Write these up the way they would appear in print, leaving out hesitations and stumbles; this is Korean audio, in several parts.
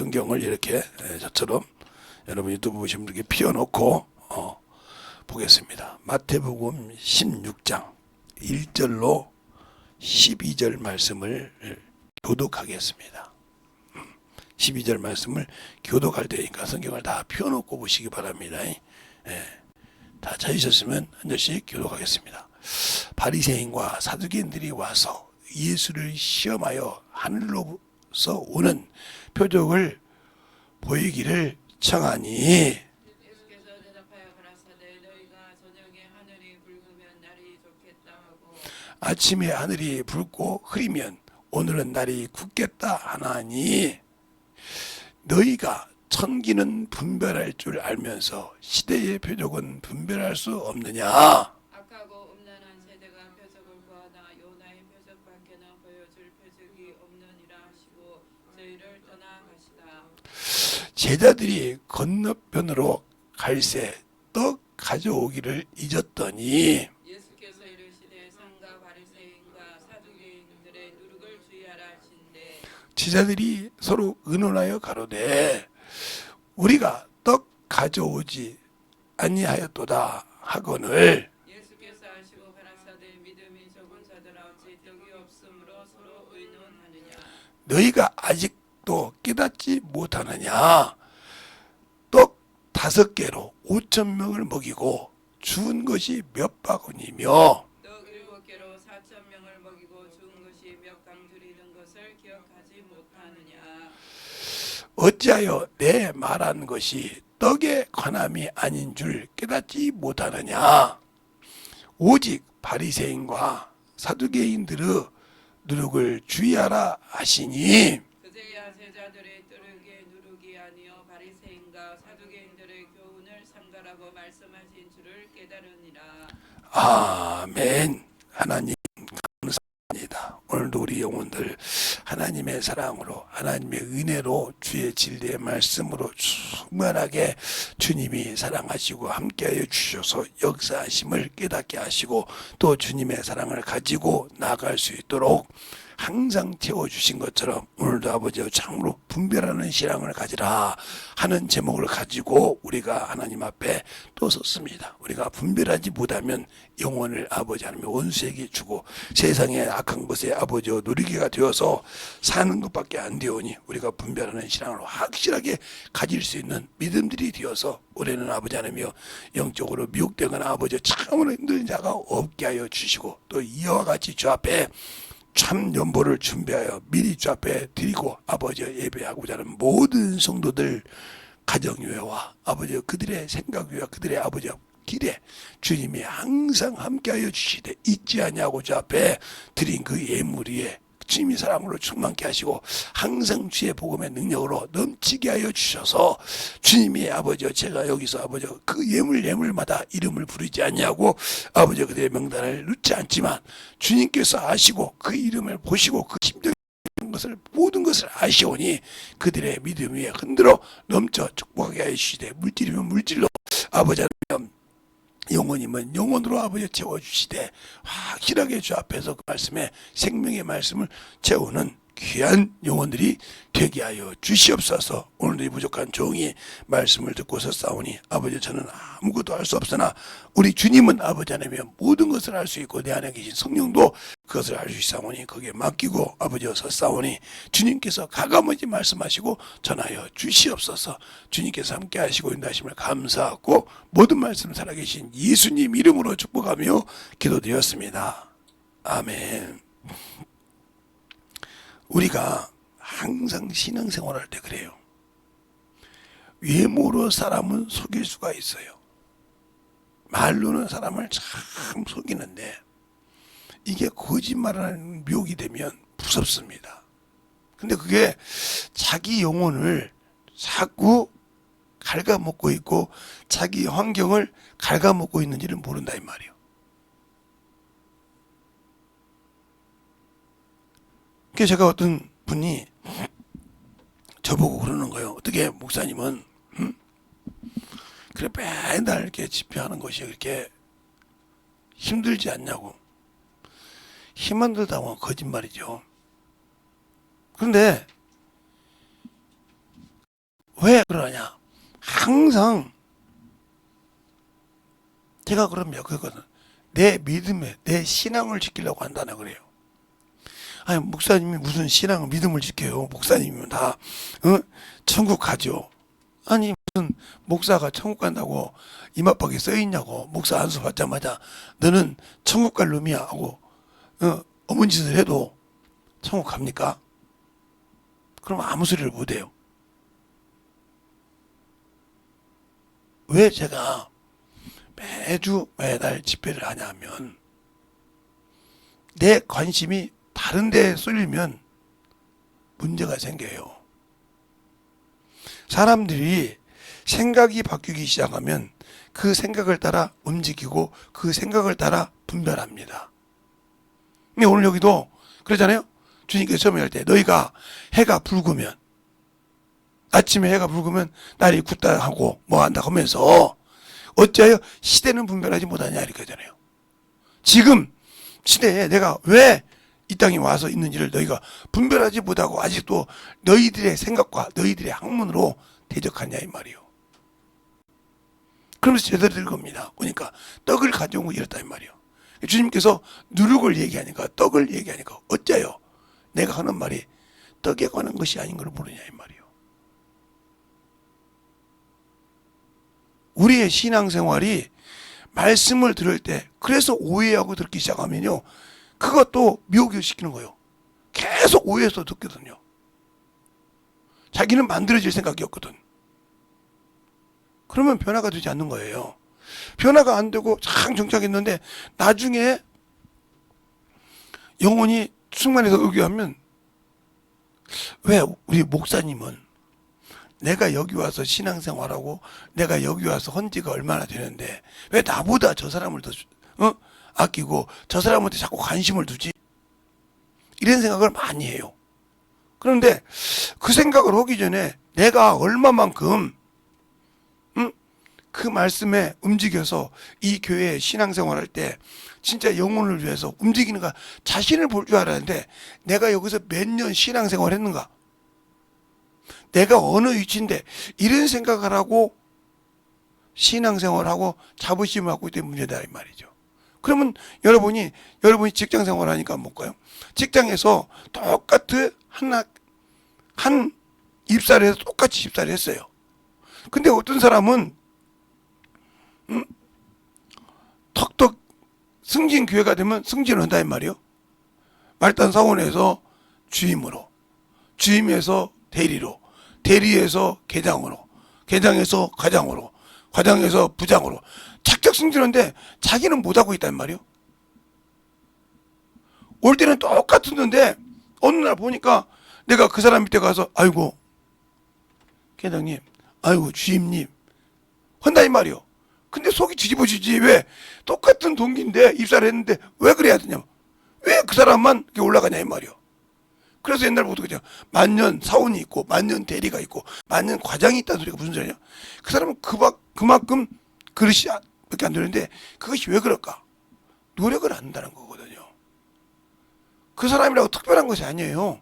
성경을 이렇게 저처럼 여러분 유튜브 보시면 이렇게 피워놓고 보겠습니다. 마태복음 16장 1절로 12절 말씀을 교독하겠습니다. 12절 말씀을 교독할 때니까 성경을 다 펴놓고 보시기 바랍니다. 다 찾으셨으면 한 절씩 교독하겠습니다. 바리새인과 사두개인들이 와서 예수를 시험하여 하늘로서 오는 표적을 보이기를 청하니 예수께서 대답하여 가라사대 너희가 저녁에 하늘이 붉으면 날이 좋겠다 하고 아침에 하늘이 붉고 흐리면 오늘은 날이 굳겠다 하나니 너희가 천기는 분별할 줄 알면서 시대의 표적은 분별할 수 없느냐. 악하고 음란한 세대가 표적을 구하나 요나의 표적밖에는 보여줄 표적이 없느니라 하시고 저희를 떠나가시다. 제자들이 건너편으로 갈새 떡 가져오기를 잊었더니 예수께서 이르시되 상가 바리새인과 사두개인들의 누룩을 주의하라 하신대 제자들이 서로 의논하여 가로되 우리가 떡 가져오지 아니하였도다 하거늘 예수께서 하시고 가라사대 믿음이 적은 자들아 어찌 떡이 없으므로 서로 의논하느냐. 너희가 아직도 깨닫지 못하느냐. 떡 5개로 5,000명을 먹이고 주운 것이 몇 바구니며 떡 7개로 4,000명을 먹이고 죽은 것이 몇 강 드리는 것을 기억하지 못하느냐. 어찌하여 내 말한 것이 떡에 관함이 아닌 줄 깨닫지 못하느냐. 오직 바리새인과 사두개인들의 누룩을 주의하라 하시니 그제야 제자들의 뜨르게 누룩이 아니요 바리새인과 사두개인들의 교훈을 삼가라고 말씀하신 줄을 깨달으니라. 아멘. 하나님 감사합니다. 오늘도 우리 영혼들 하나님의 사랑으로 하나님의 은혜로 주의 진리의 말씀으로 충만하게 주님이 사랑하시고 함께하여 주셔서 역사하심을 깨닫게 하시고 또 주님의 사랑을 가지고 나아갈 수 있도록 항상 채워주신 것처럼 오늘도 아버지와 참으로 분별하는 신앙을 가지라 하는 제목을 가지고 우리가 하나님 앞에 또 섰습니다. 우리가 분별하지 못하면 영혼을 아버지 하나님의 원수에게 주고 세상의 악한 것에 아버지와 누리개가 되어서 사는 것밖에 안 되오니 우리가 분별하는 신앙을 확실하게 가질 수 있는 믿음들이 되어서 올해는 아버지 하나님이여 영적으로 미혹되거나 아버지 참으로 힘든 자가 없게 하여 주시고 또 이와 같이 주 앞에 참 연보를 준비하여 미리 주 앞에 드리고 아버지 예배하고자 하는 모든 성도들 가정교회와 아버지 그들의 생각교회와 그들의 아버지 길에 주님이 항상 함께하여 주시되 잊지 아니하고 주 앞에 드린 그 예물 위에 주님이 사랑으로 충만케 하시고 항상 주의 복음의 능력으로 넘치게 하여 주셔서 주님이 아버지 제가 여기서 아버지 그 예물마다 이름을 부르지 아니하고 아버지 그들의 명단을 넣지 않지만 주님께서 아시고 그 이름을 보시고 그 힘든 것을 모든 것을 아시오니 그들의 믿음 위에 흔들어 넘쳐 축복하게 하여 주시되 물질이면 물질로 아버지 영혼이면 영혼으로 아버지 채워주시되 확실하게 주 앞에서 그 말씀에 생명의 말씀을 채우는 귀한 영혼들이 되게 하여 주시옵소서. 오늘도 이 부족한 종이 말씀을 듣고서 싸우니 아버지 저는 아무것도 할 수 없으나 우리 주님은 아버지 하나님의 모든 것을 할 수 있고 내 안에 계신 성령도 그것을 알 수 있사오니 거기에 맡기고 아버지여서 싸우니 주님께서 가감없이 말씀하시고 전하여 주시옵소서. 주님께서 함께 하시고 인도하심을 감사하고 모든 말씀 살아계신 예수님 이름으로 축복하며 기도드렸습니다. 아멘. 우리가 항상 신앙생활할 때 그래요. 외모로 사람은 속일 수가 있어요. 말로는 사람을 참 속이는데 이게 거짓말하는 묘기 되면 무섭습니다. 근데 그게 자기 영혼을 자꾸 갉아먹고 있고 자기 환경을 갉아먹고 있는지를 모른다 이 말이에요. 그래서 제가 어떤 분이 저보고 그러는 거예요. 어떻게 목사님은 그래 맨날 이렇게 집회하는 것이 그렇게 힘들지 않냐고. 힘 안 들다고 거짓말이죠. 그런데 그러냐? 항상 제가 그러면 그거는 내 믿음에 내 신앙을 지키려고 한다는 그래요. 아니 목사님이 무슨 신앙을 믿음을 지켜요? 목사님이면 다 천국 가죠. 아니 무슨 목사가 천국 간다고 이마박에 써 있냐고. 목사 안수 받자마자 너는 천국 갈 놈이야 하고 어문 짓을 해도 천국 갑니까? 그럼 아무 소리를 못 해요. 왜 제가 매주 매달 집회를 하냐면 내 관심이 다른 데에 쏠리면 문제가 생겨요. 사람들이 생각이 바뀌기 시작하면 그 생각을 따라 움직이고 그 생각을 따라 분별합니다. 근데 오늘 여기도 그러잖아요. 주님께서 처음에 할 때 너희가 해가 붉으면 아침에 해가 붉으면 날이 굳다 하고 뭐 한다 하면서 어찌하여 시대는 분별하지 못하냐 이렇게 하잖아요. 지금 시대에 내가 왜 이 땅에 와서 있는지를 너희가 분별하지 못하고 아직도 너희들의 생각과 너희들의 학문으로 대적하냐 이 말이요. 그러면서 제대로 될 겁니다. 그러니까 떡을 가져온 거 이렇다 이 말이요. 주님께서 누룩을 얘기하니까 떡을 얘기하니까 어째요 내가 하는 말이 떡에 관한 것이 아닌 걸 모르냐 이 말이요. 우리의 신앙생활이 말씀을 들을 때 그래서 오해하고 듣기 시작하면요 그것도 미혹시키는 거예요. 계속 오해해서 듣거든요. 자기는 만들어질 생각이 없거든. 그러면 변화가 되지 않는 거예요. 변화가 안 되고 참 정착했는데 나중에 영혼이 충만해서 의교하면 왜 우리 목사님은 내가 여기 와서 신앙생활하고 내가 여기 와서 헌지가 얼마나 되는데 왜 나보다 저 사람을 더 아끼고 저 사람한테 자꾸 관심을 두지? 이런 생각을 많이 해요. 그런데 그 생각을 하기 전에 내가 얼마만큼 그 말씀에 움직여서 이 교회에 신앙생활할 때 진짜 영혼을 위해서 움직이는가 자신을 볼 줄 알았는데 내가 여기서 몇 년 신앙생활 했는가? 내가 어느 위치인데 이런 생각을 하고 신앙생활하고 자부심을 갖고 있는 문제다 이 말이죠. 그러면 여러분이 직장생활 하니까 뭘까요? 직장에서 똑같은 한 입사를 해서 똑같이 입사를 했어요. 근데 어떤 사람은 턱턱 승진 기회가 되면 승진을 한다 이 말이요. 말단 사원에서 주임으로, 주임에서 대리로, 대리에서 계장으로, 계장에서 과장으로, 과장에서 부장으로 착착 승진하는데 자기는 못하고 있단 말이요. 올 때는 똑같았는데 어느 날 보니까 내가 그 사람 밑에 가서 아이고 계장님, 아이고 주임님 한다 이 말이요. 근데 속이 뒤집어지지. 왜? 똑같은 동기인데 입사를 했는데 왜 그래야 되냐? 왜 그 사람만 이렇게 올라가냐 이 말이요. 그래서 옛날부터 그냥 만년 사원이 있고 만년 대리가 있고 만년 과장이 있다는 소리가 무슨 소리냐? 그 사람은 그만큼 그릇이 밖에 안 되는데 그것이 왜 그럴까? 노력을 안 한다는 거거든요. 그 사람이라고 특별한 것이 아니에요.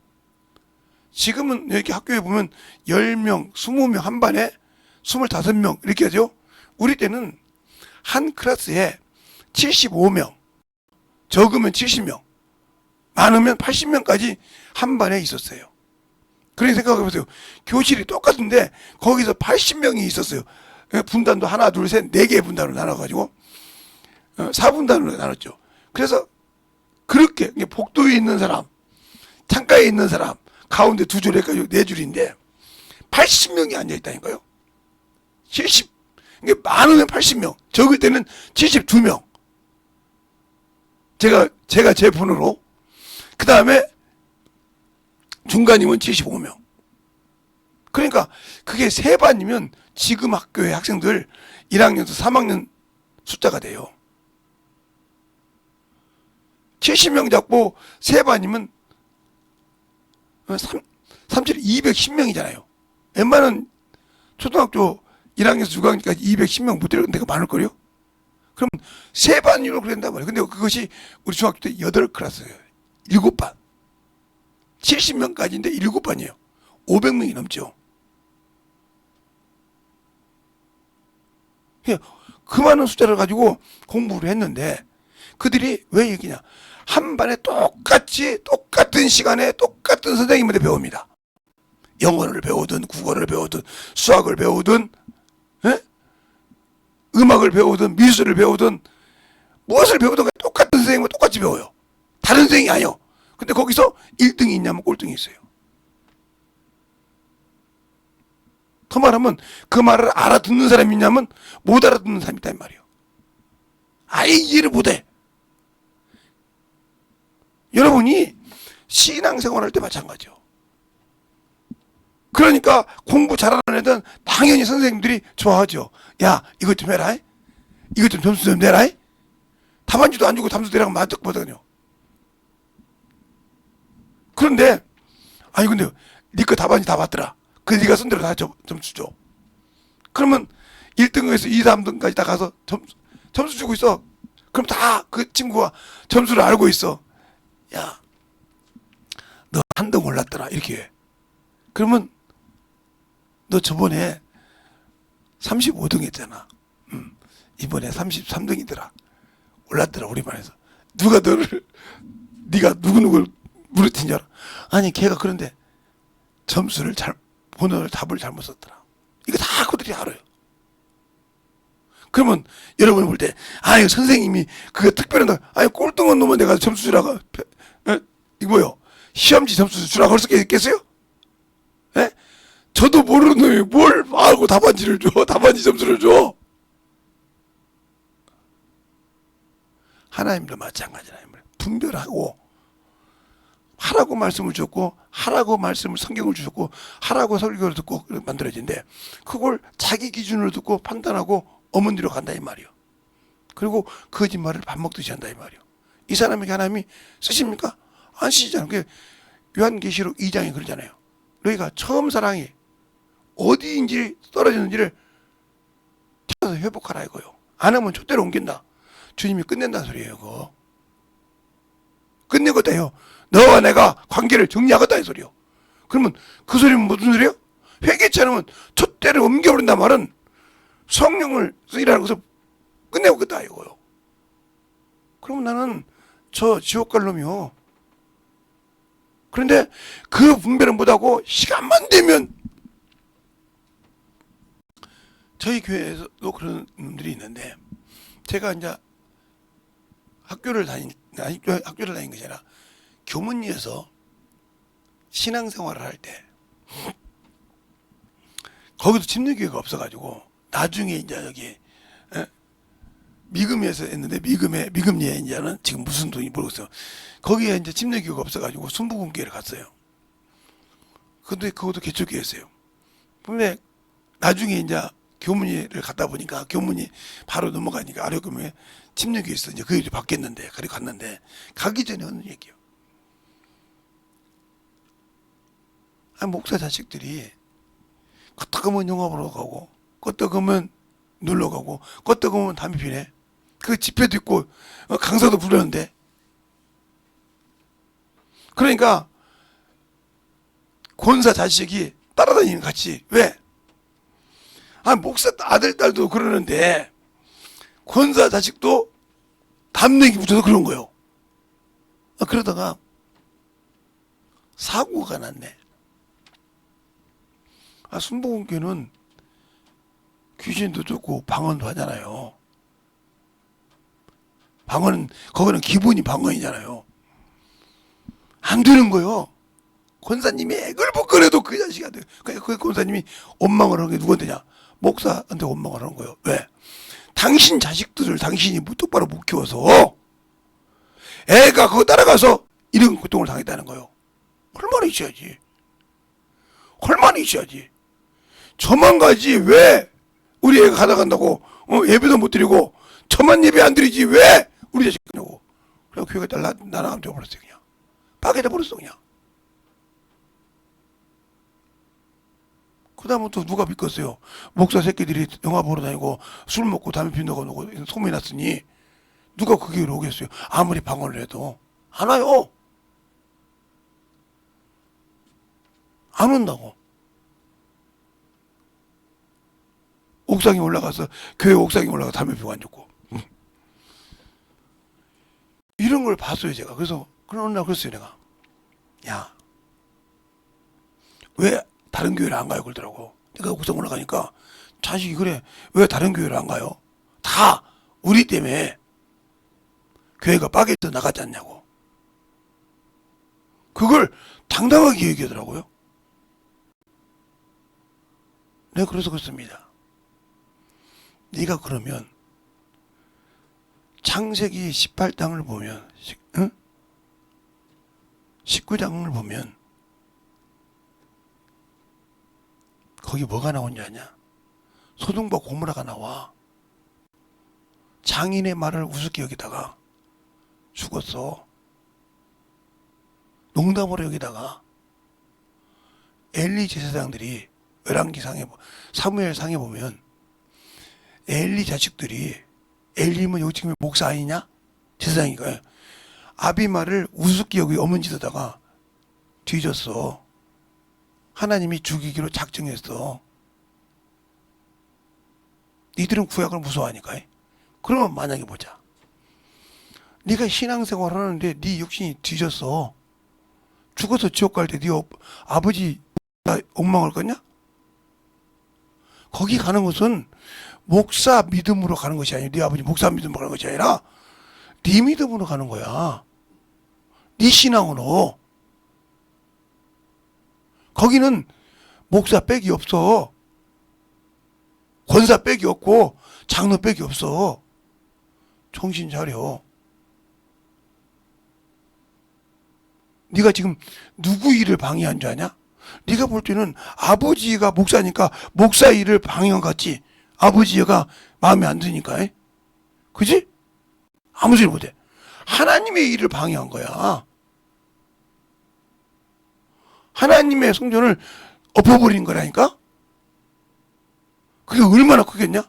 지금은 이렇게 학교에 보면 10명, 20명 한 반에 25명 이렇게 하죠. 우리 때는 한 클래스에 75명, 적으면 70명, 많으면 80명까지 한 반에 있었어요. 그런 생각해보세요. 교실이 똑같은데 거기서 80명이 있었어요. 분단도 하나, 둘, 셋, 4개의 분단으로 나눠가지고 4분단으로 나눴죠. 그래서 그렇게 복도에 있는 사람, 창가에 있는 사람, 가운데 2줄 해가지고 4줄인데 80명이 앉아있다니까요. 70, 이게 많으면 80명, 적을 때는 72명. 제가 제 번호로. 그 다음에 중간이면 75명. 그러니까 그게 3반이면 지금 학교의 학생들 1학년에서 3학년 숫자가 돼요. 70명 잡고 3반이면 210명이잖아요. 웬만한 초등학교 1학년에서 6학년까지 210명 못 데려간 데가 많을걸요? 그럼 3반으로 그랬단 말이에요. 근데 그것이 우리 중학교 때 8클래스예요. 7반. 70명까지인데 7반이에요. 500명이 넘죠. 그 많은 숫자를 가지고 공부를 했는데 그들이 왜 얘기냐? 한 반에 똑같은 시간에 똑같은 선생님한테 배웁니다. 영어를 배우든 국어를 배우든 수학을 배우든 에? 음악을 배우든 미술을 배우든 무엇을 배우든 똑같은 선생님과 똑같이 배워요. 다른 선생님이 아니요. 근데 거기서 1등이 있냐면 꼴등이 있어요. 더 말하면 그 말을 알아듣는 사람이 있냐면 못 알아듣는 사람이 있단 말이에요. 아예 이해를 못해. 여러분이 신앙생활할 때 마찬가지요. 그러니까 공부 잘하는 애들은 당연히 선생님들이 좋아하죠. 야, 이것 좀 해라. 이것 좀 점수 좀 내라. 답안지도 안 주고 점수 내라고 만족하거든요. 그런데 아니 근데 네 거 답안지 다 봤더라. 그 네가 쓴 대로 다 점수 줘. 그러면 1등에서 2, 3등까지 다 가서 점수 주고 있어. 그럼 다 그 친구가 점수를 알고 있어. 야, 너 한 등 올랐더라. 이렇게 해. 그러면 너 저번에 35등 했잖아. 이번에 33등이더라. 올랐더라. 우리 반에서. 누가 너를 네가 누구누구를 무너뜨린 줄 알아? 아니 걔가 그런데 점수를 번호를 답을 잘못 썼더라. 이거 다 그들이 알아요. 그러면 여러분이 볼 때 아유 선생님이 그거 특별한 아니 꼴등한 놈은 내가 점수 주라고 이거 뭐요? 시험지 점수 주라고 할 수 있겠어요? 에? 저도 모르는 놈이 뭘 알고 답안지를 줘. 답안지 점수를 줘. 하나님도 마찬가지라. 분별하고 하라고 말씀을 줬고 하라고 말씀을 성경을 주셨고 하라고 설교를 듣고 만들어진데 그걸 자기 기준으로 듣고 판단하고 어머니로 간다 이 말이요. 그리고 거짓말을 밥 먹듯이 한다 이 말이요. 이 사람에게 하나님이 쓰십니까? 안 쓰시잖아요. 요한계시록 2장에 그러잖아요. 너희가 처음 사랑이 어디인지 떨어졌는지를 찾아서 회복하라 이거요. 안 하면 촛대로 옮긴다. 주님이 끝낸다는 소리예요. 그거. 끝내겠다요. 너와 내가 관계를 정리하겠다 이 소리요. 그러면 그 소리는 무슨 소리요? 회개치 않으면 촛대를 옮겨버린단 말은 성령을 쓰이라는 것을 끝내겠다 이거요. 그러면 나는 저 지옥 갈 놈이요. 그런데 그 분별은 못하고 시간만 되면 저희 교회에서도 그런 놈들이 있는데 제가 이제 학교를 다닌 것이 아니라 교문리에서 신앙생활을 할 때 거기도 침례교회가 없어가지고 나중에 이제 여기 미금리에서 했는데 미금리에 이제는 지금 무슨 돈이 모르겠어요. 거기에 이제 침례교회가 없어가지고 순복음교회를 갔어요. 근데 그것도 개척교회였어요. 근데 나중에 이제 교문리를 갔다 보니까 교문이 바로 넘어가니까 아래교문에 침례교회 있어. 이제 그 일이 바뀌었는데, 그래 갔는데, 가기 전에 하는 얘기요. 목사 자식들이, 껐다그면 영화 보러 가고, 껐다그면 놀러 가고, 껐다그면 담배 피네. 그 집회도 있고, 강사도 부르는데. 그러니까, 권사 자식이 따라다니는 같이. 왜? 목사 아들, 딸도 그러는데, 권사 자식도 담내기 붙여서 그런 거예요. 그러다가 사고가 났네. 순복음교회는 귀신도 쫓고 방언도 하잖아요. 거기는 기본이 방언이잖아요. 안 되는 거예요. 권사님이 애걸복걸해도 그 자식이 안 돼요. 그 권사님이 원망을 하는 게 누구한테냐? 목사한테 원망을 하는 거예요. 왜? 당신 자식들을 당신이 똑바로 못 키워서 애가 그거 따라가서 이런 고통을 당했다는 거예요. 얼마나 있어야지. 얼마나 있어야지. 저만 가지 왜 우리 애가 가다 간다고 예배도 못 드리고 저만 예배 안 드리지 왜 우리 자식 그냐고. 그래서 교회가 나랑 되어버렸어요. 그냥 빠개져 버렸어 그냥. 그 다음부터 누가 믿겠어요? 목사 새끼들이 영화 보러 다니고 술 먹고 담배 피우고 소문이 났으니 누가 그 교회로 오겠어요? 아무리 방언을 해도 안 와요. 안 온다고. 옥상에 올라가서 교회 옥상에 올라가서 담배 피우고 앉았고 이런 걸 봤어요 제가. 그래서 어느 날 그랬어요 내가. 야, 왜 다른 교회를 안 가요? 그러더라고. 내가 옥상 올라가니까 자식이 그래. 왜 다른 교회를 안 가요? 다 우리 때문에 교회가 빠개져 나가지 않냐고. 그걸 당당하게 얘기하더라고요. 내가 그래서 그렇습니다. 네가 그러면 창세기 18장을 보면 19장을 보면 거기 뭐가 나오냐 하냐? 소돔과 고모라가 나와. 장인의 말을 우습게 여기다가 죽었어. 농담으로 여기다가 엘리 제사장들이 열왕기상에 사무엘상에 보면 엘리 자식들이 엘리면 여기 지금 목사 아니냐? 제사장이가 아비말을 우습게 여기 어문 짓에다가 뒤졌어. 하나님이 죽이기로 작정했어. 니들은 구약을 무서워하니까. 그러면 만약에 보자. 네가 신앙생활 하는데 네 육신이 뒤졌어. 죽어서 지옥 갈 때 네 아버지 엉망할 거냐? 거기 가는 것은 목사 믿음으로 가는 것이 아니라 네 아버지 목사 믿음으로 가는 것이 아니라 네 믿음으로 가는 거야. 네 신앙으로. 거기는 목사 빽이 없어. 권사 빽이 없고 장로 빽이 없어. 정신 차려. 네가 지금 누구 일을 방해한 줄 아냐? 네가 볼 때는 아버지가 목사니까 목사 일을 방해한 것 같지? 아버지가 마음에 안 드니까. 그지? 아무 소리 못해. 하나님의 일을 방해한 거야. 하나님의 성전을 엎어버린 거라니까? 그게 얼마나 크겠냐?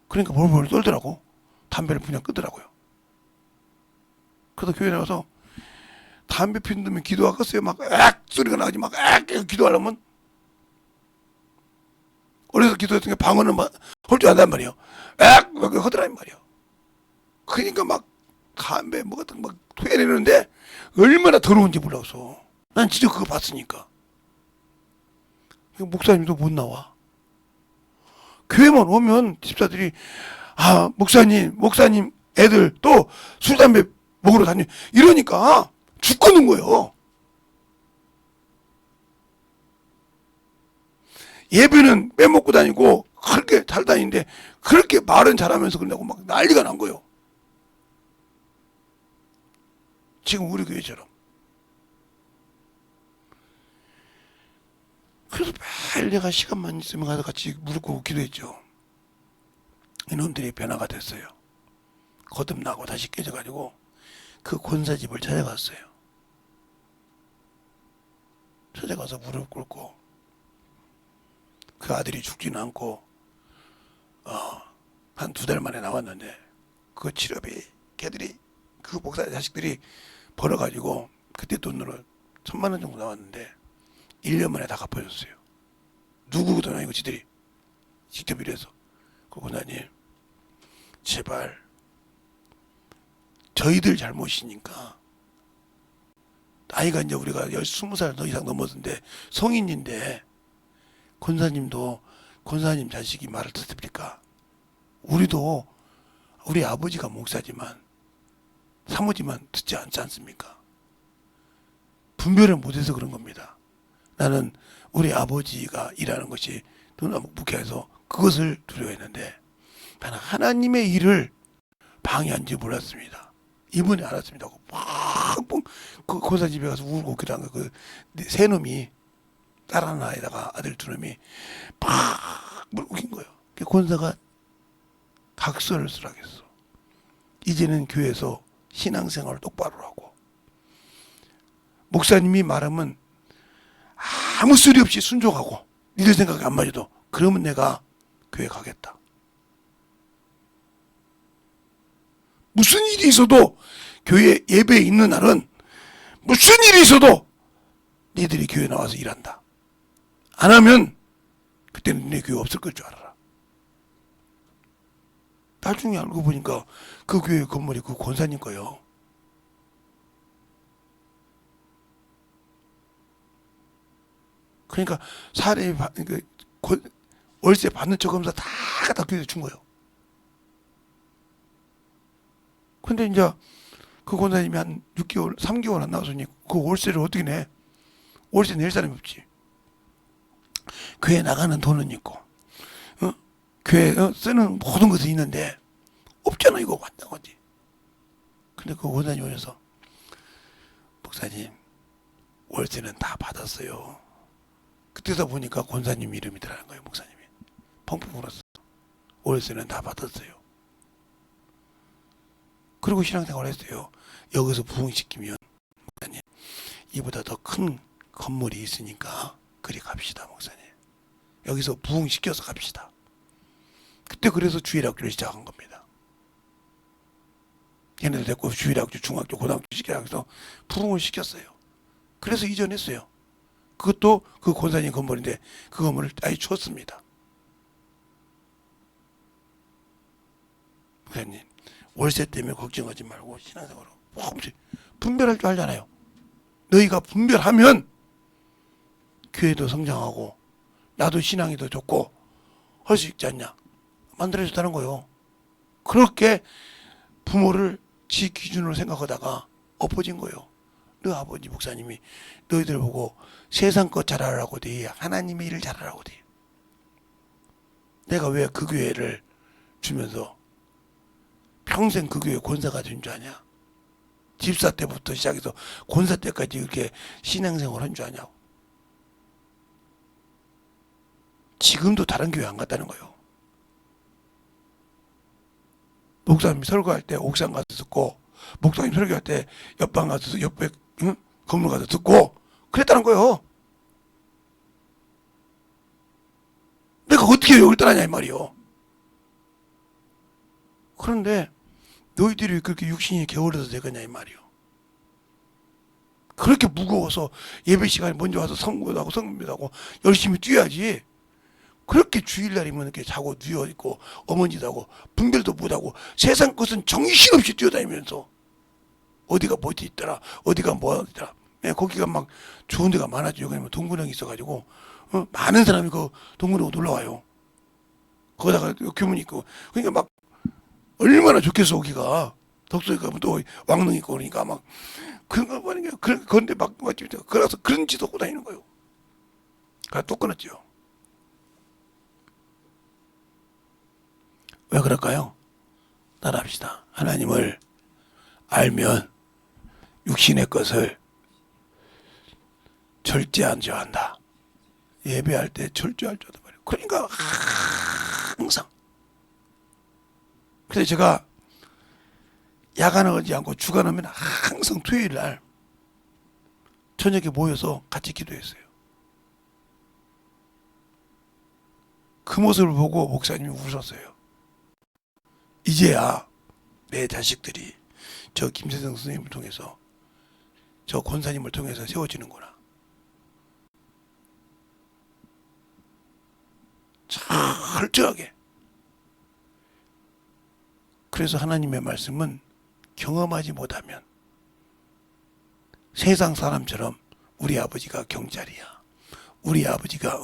그러니까 벌벌 떨더라고. 담배를 그냥 끄더라고요. 그래서 교회 나가서 담배 피우면 기도하겠어요? 막 액 소리가 나지. 막 액 기도하려면 어려서 기도했던 게 방언은 할 줄 안단 말이에요. 액 하더란 말이에요. 그러니까 막 담배 뭐 같은 막 토해내는데 얼마나 더러운지 몰라서. 난 진짜 그거 봤으니까. 목사님도 못 나와. 교회만 오면 집사들이 목사님 애들 또 술 담배 먹으러 다녀 이러니까 죽겠는 거예요. 예배는 빼먹고 다니고 그렇게 잘 다니는데 그렇게 말은 잘하면서 그런다고 막 난리가 난 거예요. 지금 우리 교회처럼. 그래서 매일 내가 시간만 있으면 가서 같이 무릎 꿇고 기도했죠. 이놈들이 변화가 됐어요. 거듭나고 다시 깨져가지고 그 권사집을 찾아갔어요. 찾아가서 무릎 꿇고 그 아들이 죽지는 않고 한 2달 만에 나왔는데 그 치료비 걔들이 그 목사 자식들이 벌어가지고 그때 돈으로 1,000만 원 정도 나왔는데 1년 만에 다 갚아줬어요. 누구도 아니고 지들이 직접 일해서. 그 권사님 제발 저희들 잘못이니까 나이가 이제 우리가 20살 더 이상 넘었는데 성인인데 권사님도 권사님 자식이 말을 듣습니까? 우리도 우리 아버지가 목사지만 사모지만 듣지 않지 않습니까? 분별을 못해서 그런 겁니다. 나는 우리 아버지가 일하는 것이 너무 묵해서 그것을 두려워했는데 나는 하나님의 일을 방해한지 몰랐습니다. 이번에 알았습니다. 팡팡 그 권사 집에 가서 울고 기도한 거 그 세 놈이 딸 하나에다가 아들 2놈이 팍 울긴 거예요. 그 권사가 각서를 쓰라겠어. 이제는 교회에서 신앙생활을 똑바로 하고 목사님이 말하면 아무 소리 없이 순종하고 니들 생각이 안 맞아도 그러면 내가 교회 가겠다. 무슨 일이 있어도 교회 예배에 있는 날은 무슨 일이 있어도 니들이 교회 나와서 일한다. 안 하면 그때는 내 교회 없을 걸 줄 알아라. 나중에 알고 보니까 그 교회 건물이 그 권사님 거예요. 그러니까 사람이 월세 받는 척하면서 다 갖다 교회에 준 거예요. 근데 이제 그 권사님이 한 6개월, 3개월 안 나와서니 그 월세를 어떻게 내? 월세 낼 사람이 없지. 교회 나가는 돈은 있고, 교회 쓰는 모든 것이 있는데 없잖아. 이거 완전 거지. 근데 그 권사님 오셔서 목사님 월세는 다 받았어요. 그때다 보니까 권사님 이름이더라는 거예요. 목사님이 펑펑 울었어. 월세는 다 받았어요. 그리고 신앙생활을 했어요. 여기서 부흥시키면 목사님 이보다 더 큰 건물이 있으니까 그리 갑시다. 목사님 여기서 부흥시켜서 갑시다. 그때 그래서 주일학교를 시작한 겁니다. 걔네들 데리고 주일학교, 중학교, 고등학교 시켜서 부흥을 시켰어요. 그래서 이전했어요. 그것도 그 권사님 건물인데 그 건물을 아예 줬습니다. 목사님 월세 때문에 걱정하지 말고 신앙생활로 분별할 줄 알잖아요. 너희가 분별하면 교회도 성장하고 나도 신앙이 더 좋고 할 수 있지 않냐. 만들어줬다는 거예요. 그렇게 부모를 지 기준으로 생각하다가 엎어진 거예요. 너 아버지 목사님이 너희들 보고 세상 것 잘하라고 돼. 하나님의 일을 잘하라고 돼. 내가 왜 그 교회를 주면서 평생 그 교회 권사가 된 줄 아냐? 집사 때부터 시작해서 권사 때까지 이렇게 신앙생활 한 줄 아냐고. 지금도 다른 교회 안 갔다는 거예요. 목사님 설교할 때 옥상 가서 듣고, 목사님 설교할 때 옆방 가서 옆에 건물 가서 듣고 그랬다는 거예요. 내가 어떻게 여길 떠나냐 이 말이요. 그런데 너희들이 그렇게 육신이 게을러서 되겠냐 이 말이요. 그렇게 무거워서 예배 시간에 먼저 와서 성공하고 성금하고 열심히 뛰어야지. 그렇게 주일날이면 이렇게 자고 누워있고 어머니도 하고 분별도 못하고 세상 것은 정신없이 뛰어다니면서 어디가 뭐 있더라 어디가 뭐 있더라. 거기가 막 좋은 데가 많았죠. 여기는 동구령이 있어가지고 많은 사람이 그 동구령 놀러와요. 거기다가 교문 있고 그러니까 막 얼마나 좋겠어. 거기가 덕소에 가면 또 왕릉 있고 그러니까 막 그런 거 보는 게 그런데 막 그래서 그런 짓 하고 다니는 거예요. 그래서 또 끊었죠. 왜 그럴까요? 따라합시다. 하나님을 알면 육신의 것을 절제하지 한다. 예배할 때 절제할 줄 알아요. 그러니까 항상. 그래서 제가 야간하지 않고 주간하면 항상 토요일 날 저녁에 모여서 같이 기도했어요. 그 모습을 보고 목사님이 우셨어요. 이제야 내 자식들이 저 김세성 선생님을 통해서 저 권사님을 통해서 세워지는구나. 철저하게. 그래서 하나님의 말씀은 경험하지 못하면 세상 사람처럼 우리 아버지가 경찰이야. 우리 아버지가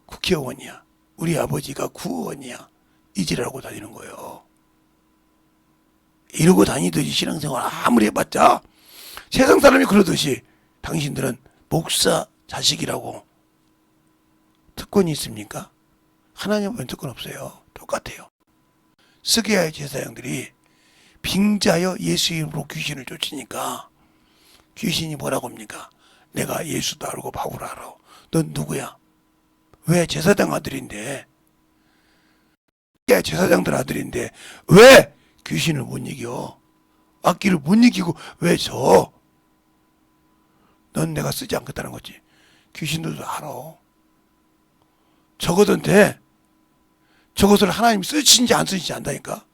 국회의원이야. 우리 아버지가 구의원이야. 이지라고 다니는 거예요. 이러고 다니듯이 신앙생활 아무리 해봤자 세상 사람이 그러듯이 당신들은 목사 자식이라고 특권이 있습니까? 하나님은 특권 없어요. 똑같아요. 스게야의 제사장들이 빙자여 예수 이름으로 귀신을 쫓으니까 귀신이 뭐라고 합니까? 내가 예수도 알고 바울도 알아. 넌 누구야? 왜 제사장 아들인데? 제사장들 아들인데 왜 귀신을 못 이겨? 악기를 못 이기고 왜 져? 넌 내가 쓰지 않겠다는 거지. 귀신들도 알아. 적어던데 저것을 하나님이 쓰시는지 안 쓰시는지 안다니까.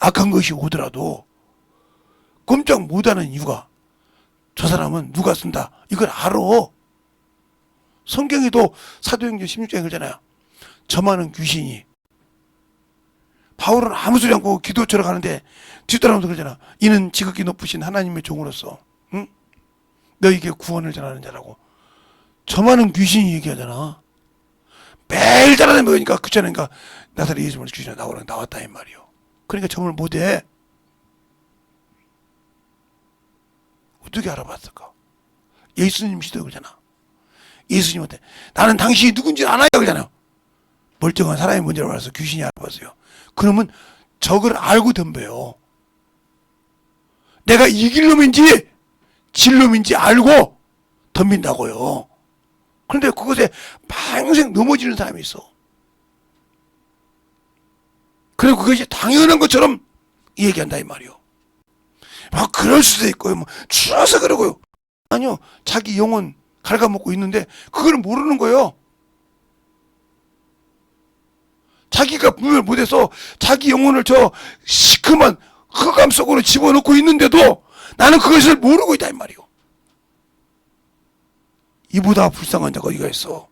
악한 것이 오더라도 꼼짝 못하는 이유가 저 사람은 누가 쓴다 이걸 알아. 성경에도 사도행전 16장에 그러잖아요. 저만은 귀신이. 바울은 아무 소리 않고 기도처럼 가는데 뒤따라오면서 그러잖아. 이는 지극히 높으신 하나님의 종으로서 응? 너에게 구원을 전하는 자라고. 저만은 귀신이 얘기하잖아. 매일 따라다니니까 그렇잖아. 나사렛 예수님을 귀신이 나왔다 이 말이요. 그러니까 점을 못해. 어떻게 알아봤을까? 예수님 시도 그러잖아. 예수님한테 나는 당신이 누군지 알아요 그러잖아요. 멀쩡한 사람이 뭔지 알아서 귀신이 알아봤어요. 그러면 적을 알고 덤벼요. 내가 이길 놈인지 질 놈인지 알고 덤빈다고요. 그런데 그것에 평생 넘어지는 사람이 있어. 그리고 그것이 당연한 것처럼 얘기한다 이 말이요. 막 그럴 수도 있고요. 뭐 추워서 그러고요. 아니요. 자기 영혼 갉아먹고 있는데 그걸 모르는 거예요. 자기가 분별 못해서 자기 영혼을 저 시큼한 흑암 속으로 집어넣고 있는데도 나는 그것을 모르고 있다 이 말이요. 이보다 불쌍한 자가 어디가 있어.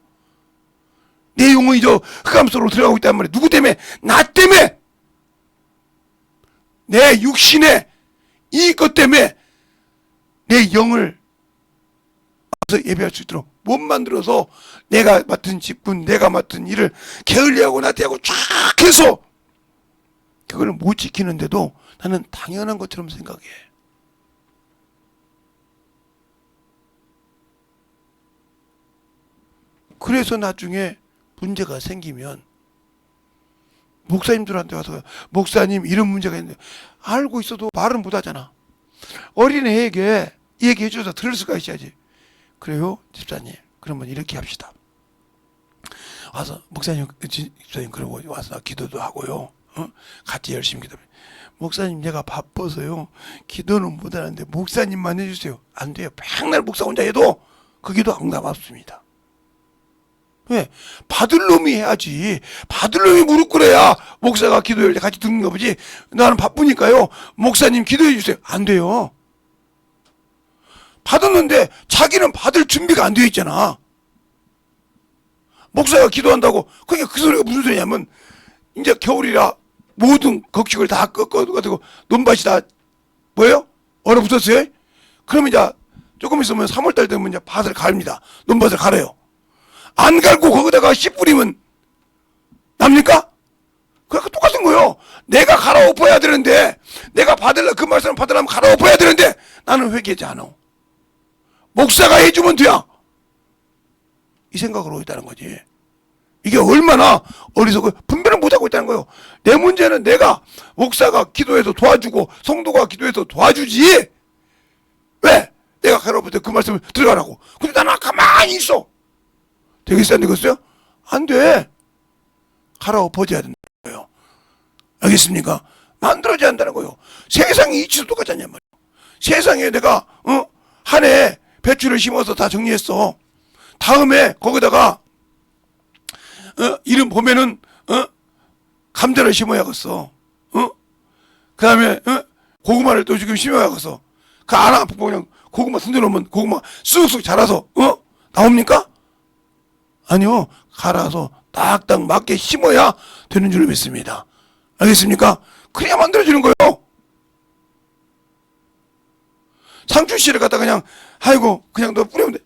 내 영혼이 저 흑암 속으로 들어가고 있단 말이야. 누구 때문에? 나 때문에. 내 육신의 이것 때문에 내 영을 예배할 수 있도록 못 만들어서 내가 맡은 직분, 내가 맡은 일을 게을리하고 나태하고 쫙 해서 그걸 못 지키는데도 나는 당연한 것처럼 생각해. 그래서 나중에 문제가 생기면 목사님들한테 와서 목사님 이런 문제가 있는데 알고 있어도 말은 못하잖아. 어린애에게 얘기해줘서 들을 수가 있어야지. 그래요 집사님 그러면 이렇게 합시다. 와서 목사님 집사님 그러고 와서 기도도 하고요. 같이 열심히 기도해. 목사님 내가 바빠서요 기도는 못하는데 목사님만 해주세요. 안 돼요. 맨날 목사 혼자 해도 그 기도 응답 없습니다. 왜? 받을 놈이 해야지. 받을 놈이 무릎 꿇어야 목사가 기도할 때 같이 듣는 거 보지. 나는 바쁘니까요 목사님 기도해 주세요. 안 돼요. 받았는데 자기는 받을 준비가 안 되어 있잖아. 목사가 기도한다고. 그러니까 그 소리가 무슨 소리냐면 이제 겨울이라 모든 곡식을 다 꺾어가지고 논밭이 다 뭐예요? 얼어붙었어요? 그러면 이제 조금 있으면 3월달 되면 이제 밭을 갈입니다. 논밭을 갈아요. 안 갈고 거기다가 씨 뿌리면 납니까? 그러니까 똑같은 거예요. 내가 갈아엎어야 되는데 내가 받으려 그 말씀을 받으려면 갈아엎어야 되는데 나는 회개하지 않아. 목사가 해주면 돼야. 이 생각으로 있다는 거지. 이게 얼마나 어리석어. 분별을 못하고 있다는 거예요. 내 문제는 내가 목사가 기도해서 도와주고 성도가 기도해서 도와주지. 왜? 내가 갈아엎을 때 그 말씀을 들어가라고. 근데 나는 가만히 있어. 되겠어요? 안 되겠어요? 안 돼. 갈아엎어져야 된다는 거예요. 알겠습니까? 만들어져야 한다는 거예요. 세상이 이치도 똑같지 않냔 말이에요. 세상에 내가 한 해 배추를 심어서 다 정리했어. 다음에 거기다가 이름 보면은 감자를 심어야겠어. 그 다음에 고구마를 또 지금 심어야겠어. 그 하나 그냥 고구마 손대놓으면 고구마 쑥쑥 자라서 나옵니까? 아니요. 갈아서 딱딱 맞게 심어야 되는 줄 믿습니다. 알겠습니까? 그래야 만들어지는 거예요. 상추씨를 갖다 그냥 아이고 그냥 너 뿌리면 돼.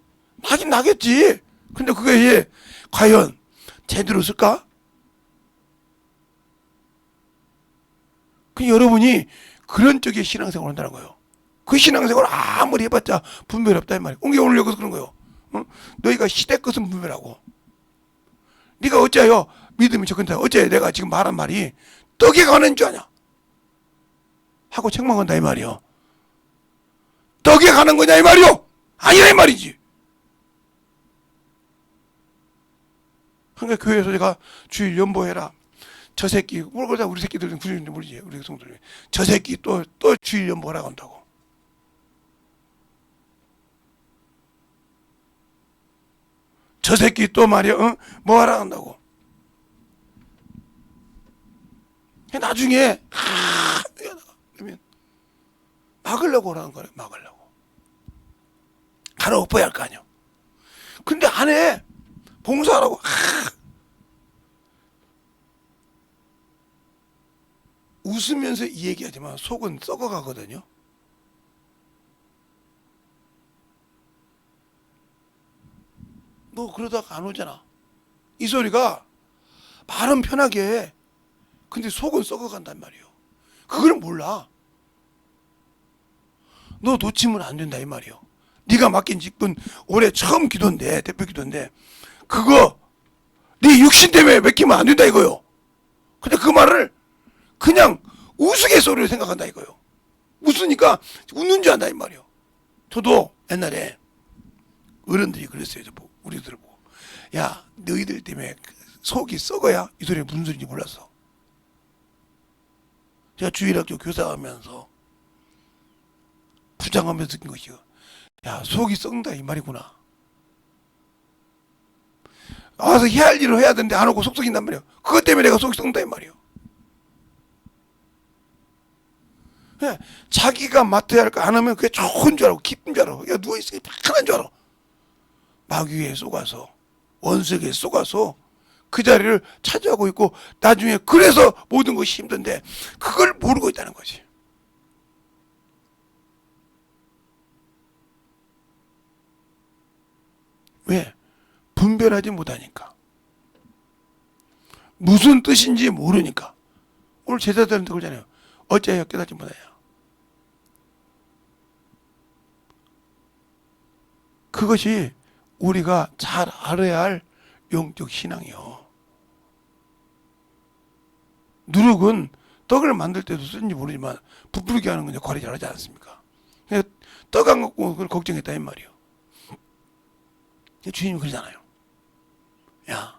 나긴 나겠지. 근데 그게 과연 제대로 쓸까? 그 여러분이 그런 쪽의 신앙생활을 한다는 거예요. 그 신앙생활을 아무리 해봤자 분별이 없다 이 말이에요. 옮겨오려고 그런 거예요. 너희가 시대 것은 분별하고 네가 어째요 믿음이 적은다. 어째 내가 지금 말한 말이 떡에 가는 줄 아냐 하고 책망한다 이 말이요. 떡에 가는 거냐 이 말이요. 아니라 이 말이지. 그러니까 교회에서 제가 주일 연보해라. 저 새끼 뭘 그러다 우리 새끼들은 구주인지 모르지. 우리 성도들 저 새끼 또 주일 연보하라고 한다고. 저 새끼 또 말이야 뭐 하라 한다고. 나중에 그러면 막으려고 하라는 거예요. 막으려고 갈아엎어야 할 거 아니야. 근데 안 해. 봉사하라고. 웃으면서 이 얘기하지만 속은 썩어가거든요. 너 그러다가 안 오잖아. 이 소리가 말은 편하게 해. 근데 속은 썩어간단 말이에요. 그걸 몰라. 너 놓치면 안 된다 이 말이에요. 네가 맡긴 직분 올해 처음 기도인데, 대표 기도인데, 그거 네 육신 때문에 맡기면 안 된다 이거요. 근데 그 말을 그냥 우스갯소리로 생각한다 이거요. 웃으니까 웃는 줄 안다 이 말이요. 저도 옛날에 어른들이 그랬어요. 우리들 보고, 야 너희들 때문에 속이 썩어야 이 소리가 무슨 소리인지 몰랐어. 제가 주일학교 교사하면서 부장하면서 느낀 것이요. 야 속이 썩는다 이 말이구나. 와서 해야 할 일을 해야 되는데 안 하고 속 썩인단 말이에요. 그것 때문에 내가 속이 썩는다 이 말이에요. 예, 자기가 맡아야 할 거 안 하면 그게 좋은 줄 알고 기쁜 줄 알고, 야 누워있으니 편한 줄 알아. 마귀에 쏘가서, 원수에게 쏘가서 그 자리를 차지하고 있고, 나중에 그래서 모든 것이 힘든데 그걸 모르고 있다는 거지. 왜? 분별하지 못하니까. 무슨 뜻인지 모르니까. 오늘 제자들한테 그러잖아요. 어찌하여 깨닫지 못하냐. 그것이 우리가 잘 알아야 할 영적 신앙이요. 누룩은 떡을 만들 때도 쓰는지 모르지만 부풀게 하는 건 관리 잘하지 않습니까? 떡 안 갖고 그걸 걱정했다 이 말이요. 주님이 그러잖아요. 야,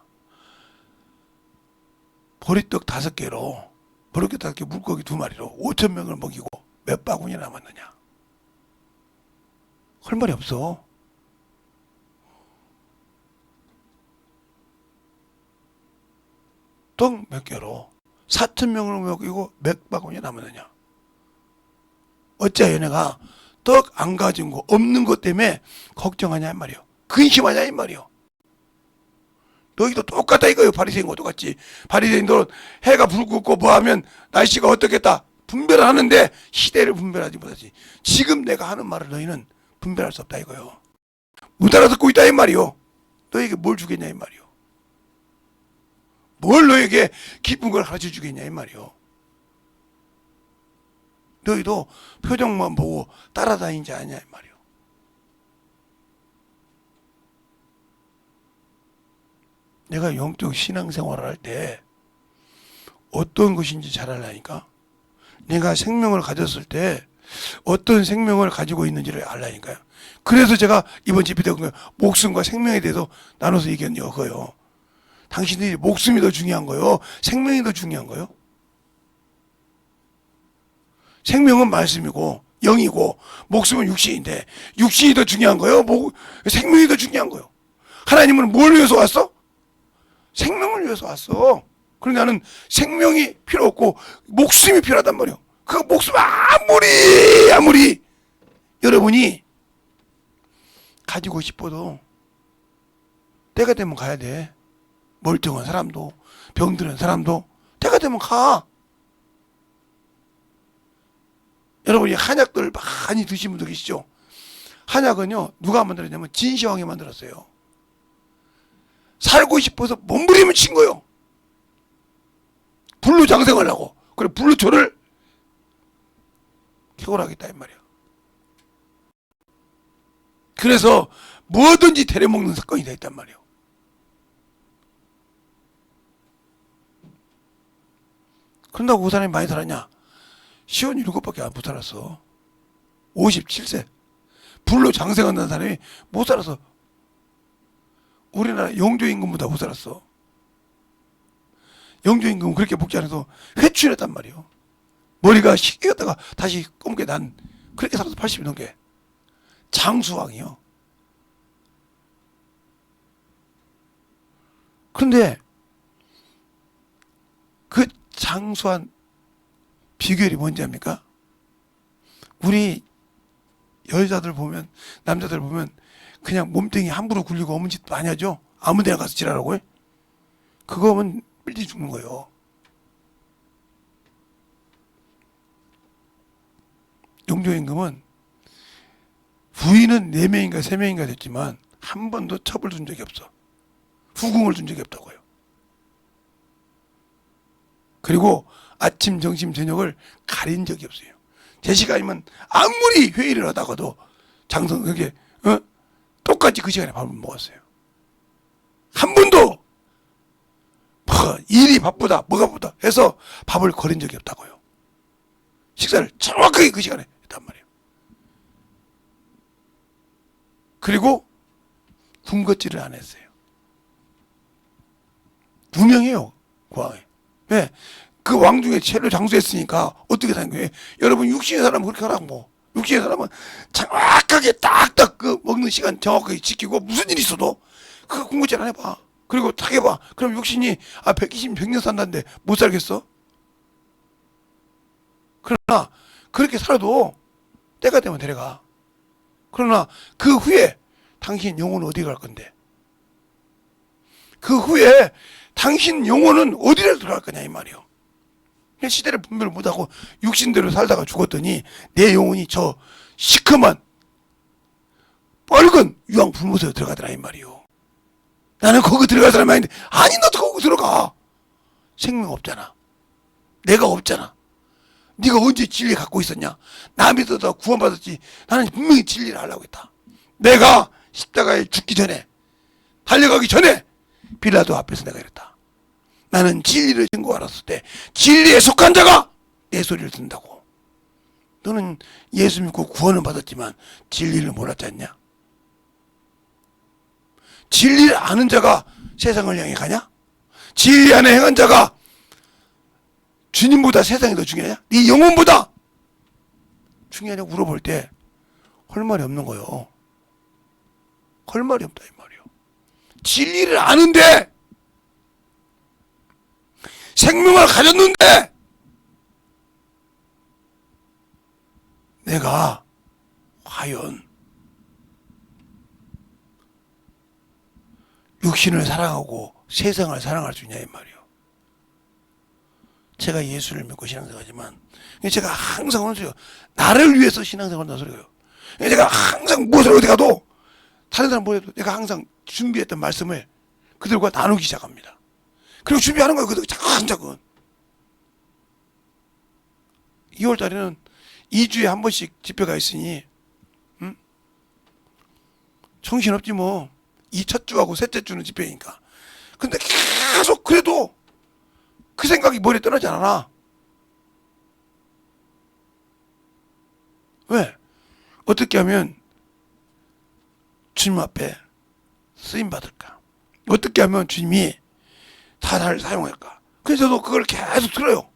보리떡 5개로, 보리떡 5개, 물고기 2마리로 5,000명을 먹이고 몇 바구니 남았느냐? 할 말이 없어. 떡 몇 개로 4,000명을 먹이고 몇 바구니 남았느냐? 어째 얘네가 떡 안 가진 거 없는 것 때문에 걱정하냐 이 말이요. 근심하냐 이 말이요. 너희도 똑같다 이거요. 바리새인과 똑같지. 바리새인들은 해가 붉고 뭐하면 날씨가 어떻겠다 분별을 하는데 시대를 분별하지 못하지. 지금 내가 하는 말을 너희는 분별할 수 없다 이거요. 못 알아듣고 있다 이 말이요. 너에게 뭘 주겠냐 이 말이요. 뭘 너에게 기쁜 걸 가르쳐 주겠냐 이 말이요. 너희도 표정만 보고 따라다니지 않냐 이 말이요. 내가 영적 신앙생활을 할 때 어떤 것인지 잘 알라니까. 내가 생명을 가졌을 때 어떤 생명을 가지고 있는지를 알라니까요. 그래서 제가 이번 집회 때 목숨과 생명에 대해서 나눠서 얘기했네요. 그거요. 당신들이 목숨이 더 중요한 거요? 생명이 더 중요한 거요? 생명은 말씀이고 영이고 목숨은 육신인데 육신이 더 중요한 거요? 생명이 더 중요한 거요? 하나님은 뭘 위해서 왔어? 생명을 위해서 왔어. 그런데 나는 생명이 필요 없고 목숨이 필요하단 말이에요. 그 목숨 아무리 여러분이 가지고 싶어도 때가 되면 가야 돼. 멀쩡한 사람도 병드는 사람도 때가 되면 가. 여러분이 한약들 많이 드신 분들 계시죠? 한약은요 누가 만들었냐면 진시황이 만들었어요. 살고 싶어서 몸부림을 친 거예요. 불로 장생하려고. 그래 불로초를 켜고라겠다 이 말이야. 그래서 뭐든지 데려먹는 사건이 다 있단 말이에요. 그런다고 그 사람이 많이 살았냐? 57밖에 못 살았어. 57세. 불로 장생한다는 사람이 못 살아서 우리나라 영조임금보다 못 살았어. 영조임금은 그렇게 먹지 않아서 회춘했단 말이에요. 머리가 식겠다가 다시 검게 난 그렇게 살아서 80이 넘게. 장수왕이요. 그런데 그 장수한 비결이 뭔지 압니까? 우리 여자들 보면 남자들 보면 그냥 몸뚱이 함부로 굴리고 어문 짓 많이 하죠. 아무 데나 가서 지랄하고. 그거 하면 일찍 죽는 거예요. 용조임금은 부인은 4명인가 3명인가 됐지만 한 번도 첩을 준 적이 없어. 후궁을 준 적이 없다고요. 그리고 아침, 점심, 저녁을 가린 적이 없어요. 제 시간이면 아무리 회의를 하다가도 장성 그게 똑같이 그 시간에 밥을 먹었어요. 한 번도 일이 바쁘다, 뭐가 바쁘다 해서 밥을 거린 적이 없다고요. 식사를 정확하게 그 시간에 했단 말이에요. 그리고 군것질을 안 했어요. 유명해요, 그 왕이. 왜? 그 왕 중에 최로 장수했으니까 어떻게 사는 거예요? 여러분 육신의 사람은 그렇게 하라고 뭐. 육신의 사람은 정확하게 딱딱 그 먹는 시간 정확하게 지키고 무슨 일이 있어도 그 군것질 안 해봐. 그리고 딱 해봐. 그럼 육신이 120, 100년 산다는데 못 살겠어? 그러나 그렇게 살아도 때가 되면 데려가. 그러나 그 후에 당신 영혼은 어디 갈 건데? 그 후에 당신 영혼은 어디를 들어갈 거냐 이 말이요. 시대를 분별을 못하고 육신대로 살다가 죽었더니 내 영혼이 저 시커먼 빨간 유황 불못에 들어가더라 이 말이요. 나는 거기 들어갈 사람이 아닌데 아니 너도 거기 들어가. 생명 없잖아. 내가 없잖아. 네가 언제 진리 갖고 있었냐? 남에서 다 구원받았지. 나는 분명히 진리를 하려고 했다. 내가 십자가에 죽기 전에 달려가기 전에 빌라도 앞에서 내가 이랬다. 나는 진리를 신고 알았을 때 진리에 속한 자가 내 소리를 듣는다고. 너는 예수 믿고 구원을 받았지만 진리를 몰랐지 않냐? 진리를 아는 자가 세상을 향해 가냐? 진리 안에 행한 자가 주님보다 세상이 더 중요하냐? 네 영혼보다 중요하냐고 물어볼 때 할 말이 없는 거요. 할 말이 없다 이 말이요. 진리를 아는데 생명을 가졌는데 내가 과연 육신을 사랑하고 세상을 사랑할 수 있냐 이 말이요. 제가 예수를 믿고 신앙생활하지만 제가 항상 하는 소리요. 나를 위해서 신앙생활한다는 소리예요. 제가 항상 무엇을 어디 가도 다른 사람 보여도 내가 항상 준비했던 말씀을 그들과 나누기 시작합니다. 그리고 준비하는 거예요. 그들 차근차근. 2월달에는 2주에 한 번씩 집회가 있으니 정신없지 뭐. 이 첫 주하고 셋째 주는 집회니까. 근데 계속 그래도 그 생각이 머리에 떠나지 않아. 왜? 어떻게 하면 주님 앞에 쓰임 받을까? 어떻게 하면 주님이 다 나를 사용할까? 그래서 저도 그걸 계속 들어요.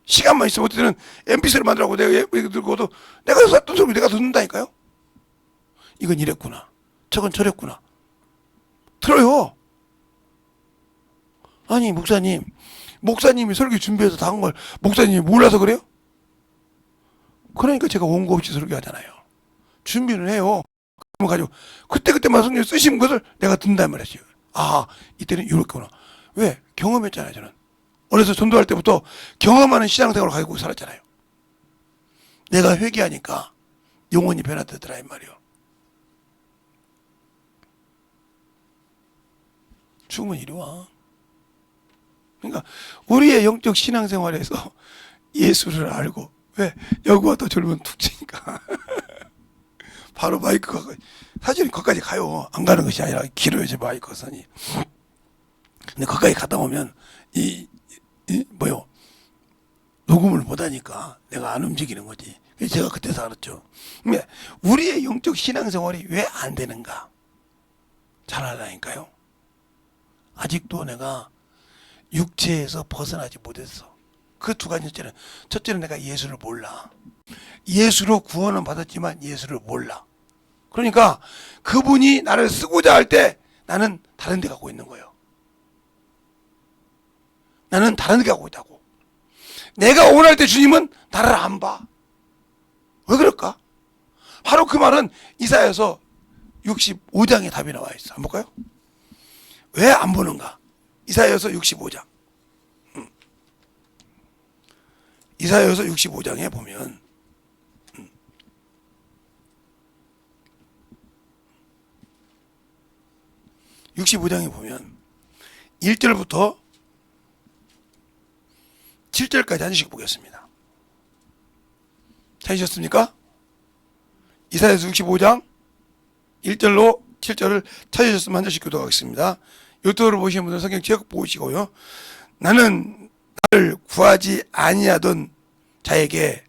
시간만 있으면 어쨌든 mp3를 만들라고 내가 얘기 들고도 내가 썼던 소리 내가 듣는다니까요. 이건 이랬구나. 저건 저랬구나. 들어요. 아니 목사님이 설교 준비해서 다 한 걸 목사님이 몰라서 그래요? 그러니까 제가 원고 없이 설교하잖아요. 준비를 해요. 그럼 가지고 그때만 성령 쓰신 것을 내가 듣는단 말이지. 아 이때는 이렇구나. 왜? 경험했잖아요. 저는 어려서 전도할 때부터 경험하는 신앙생활을 가지고 살았잖아요. 내가 회개하니까 영혼이 변화되더라 이 말이요. 죽으면 이리 와. 그러니까 우리의 영적 신앙생활에서 예수를 알고 왜 여기 와도 젊은 툭 치니까 바로 마이크가 사실은 거기까지 가요. 안 가는 것이 아니라 길어요 제 마이크 선이. 근데 거기까지 갔다 오면 녹음을 못하니까 내가 안 움직이는 거지. 그래서 제가 그때서 알았죠. 근데 우리의 영적 신앙생활이 왜 안 되는가? 잘 알라니까요. 아직도 내가 육체에서 벗어나지 못했어. 그 두 가지 첫째는 내가 예수를 몰라. 예수로 구원은 받았지만 예수를 몰라. 그러니까 그분이 나를 쓰고자 할 때 나는 다른 데 가고 있는 거예요. 나는 다른 데 가고 있다고. 내가 원할 때 주님은 나를 안 봐. 왜 그럴까? 바로 그 말은 이사야서 65장에 답이 나와 있어. 한번 볼까요? 왜 안 보는가? 이사야서 65장. 이사야서 65장에 보면 65장에 보면 1절부터 7절까지 한 절씩 보겠습니다. 찾으셨습니까? 이사야서 65장 1절로 7절을 찾으셨으면 한 절씩 교독하겠습니다. 요토를 보시는 분들은 성경 쭉 보시고요. 나는 나를 구하지 아니하던 자에게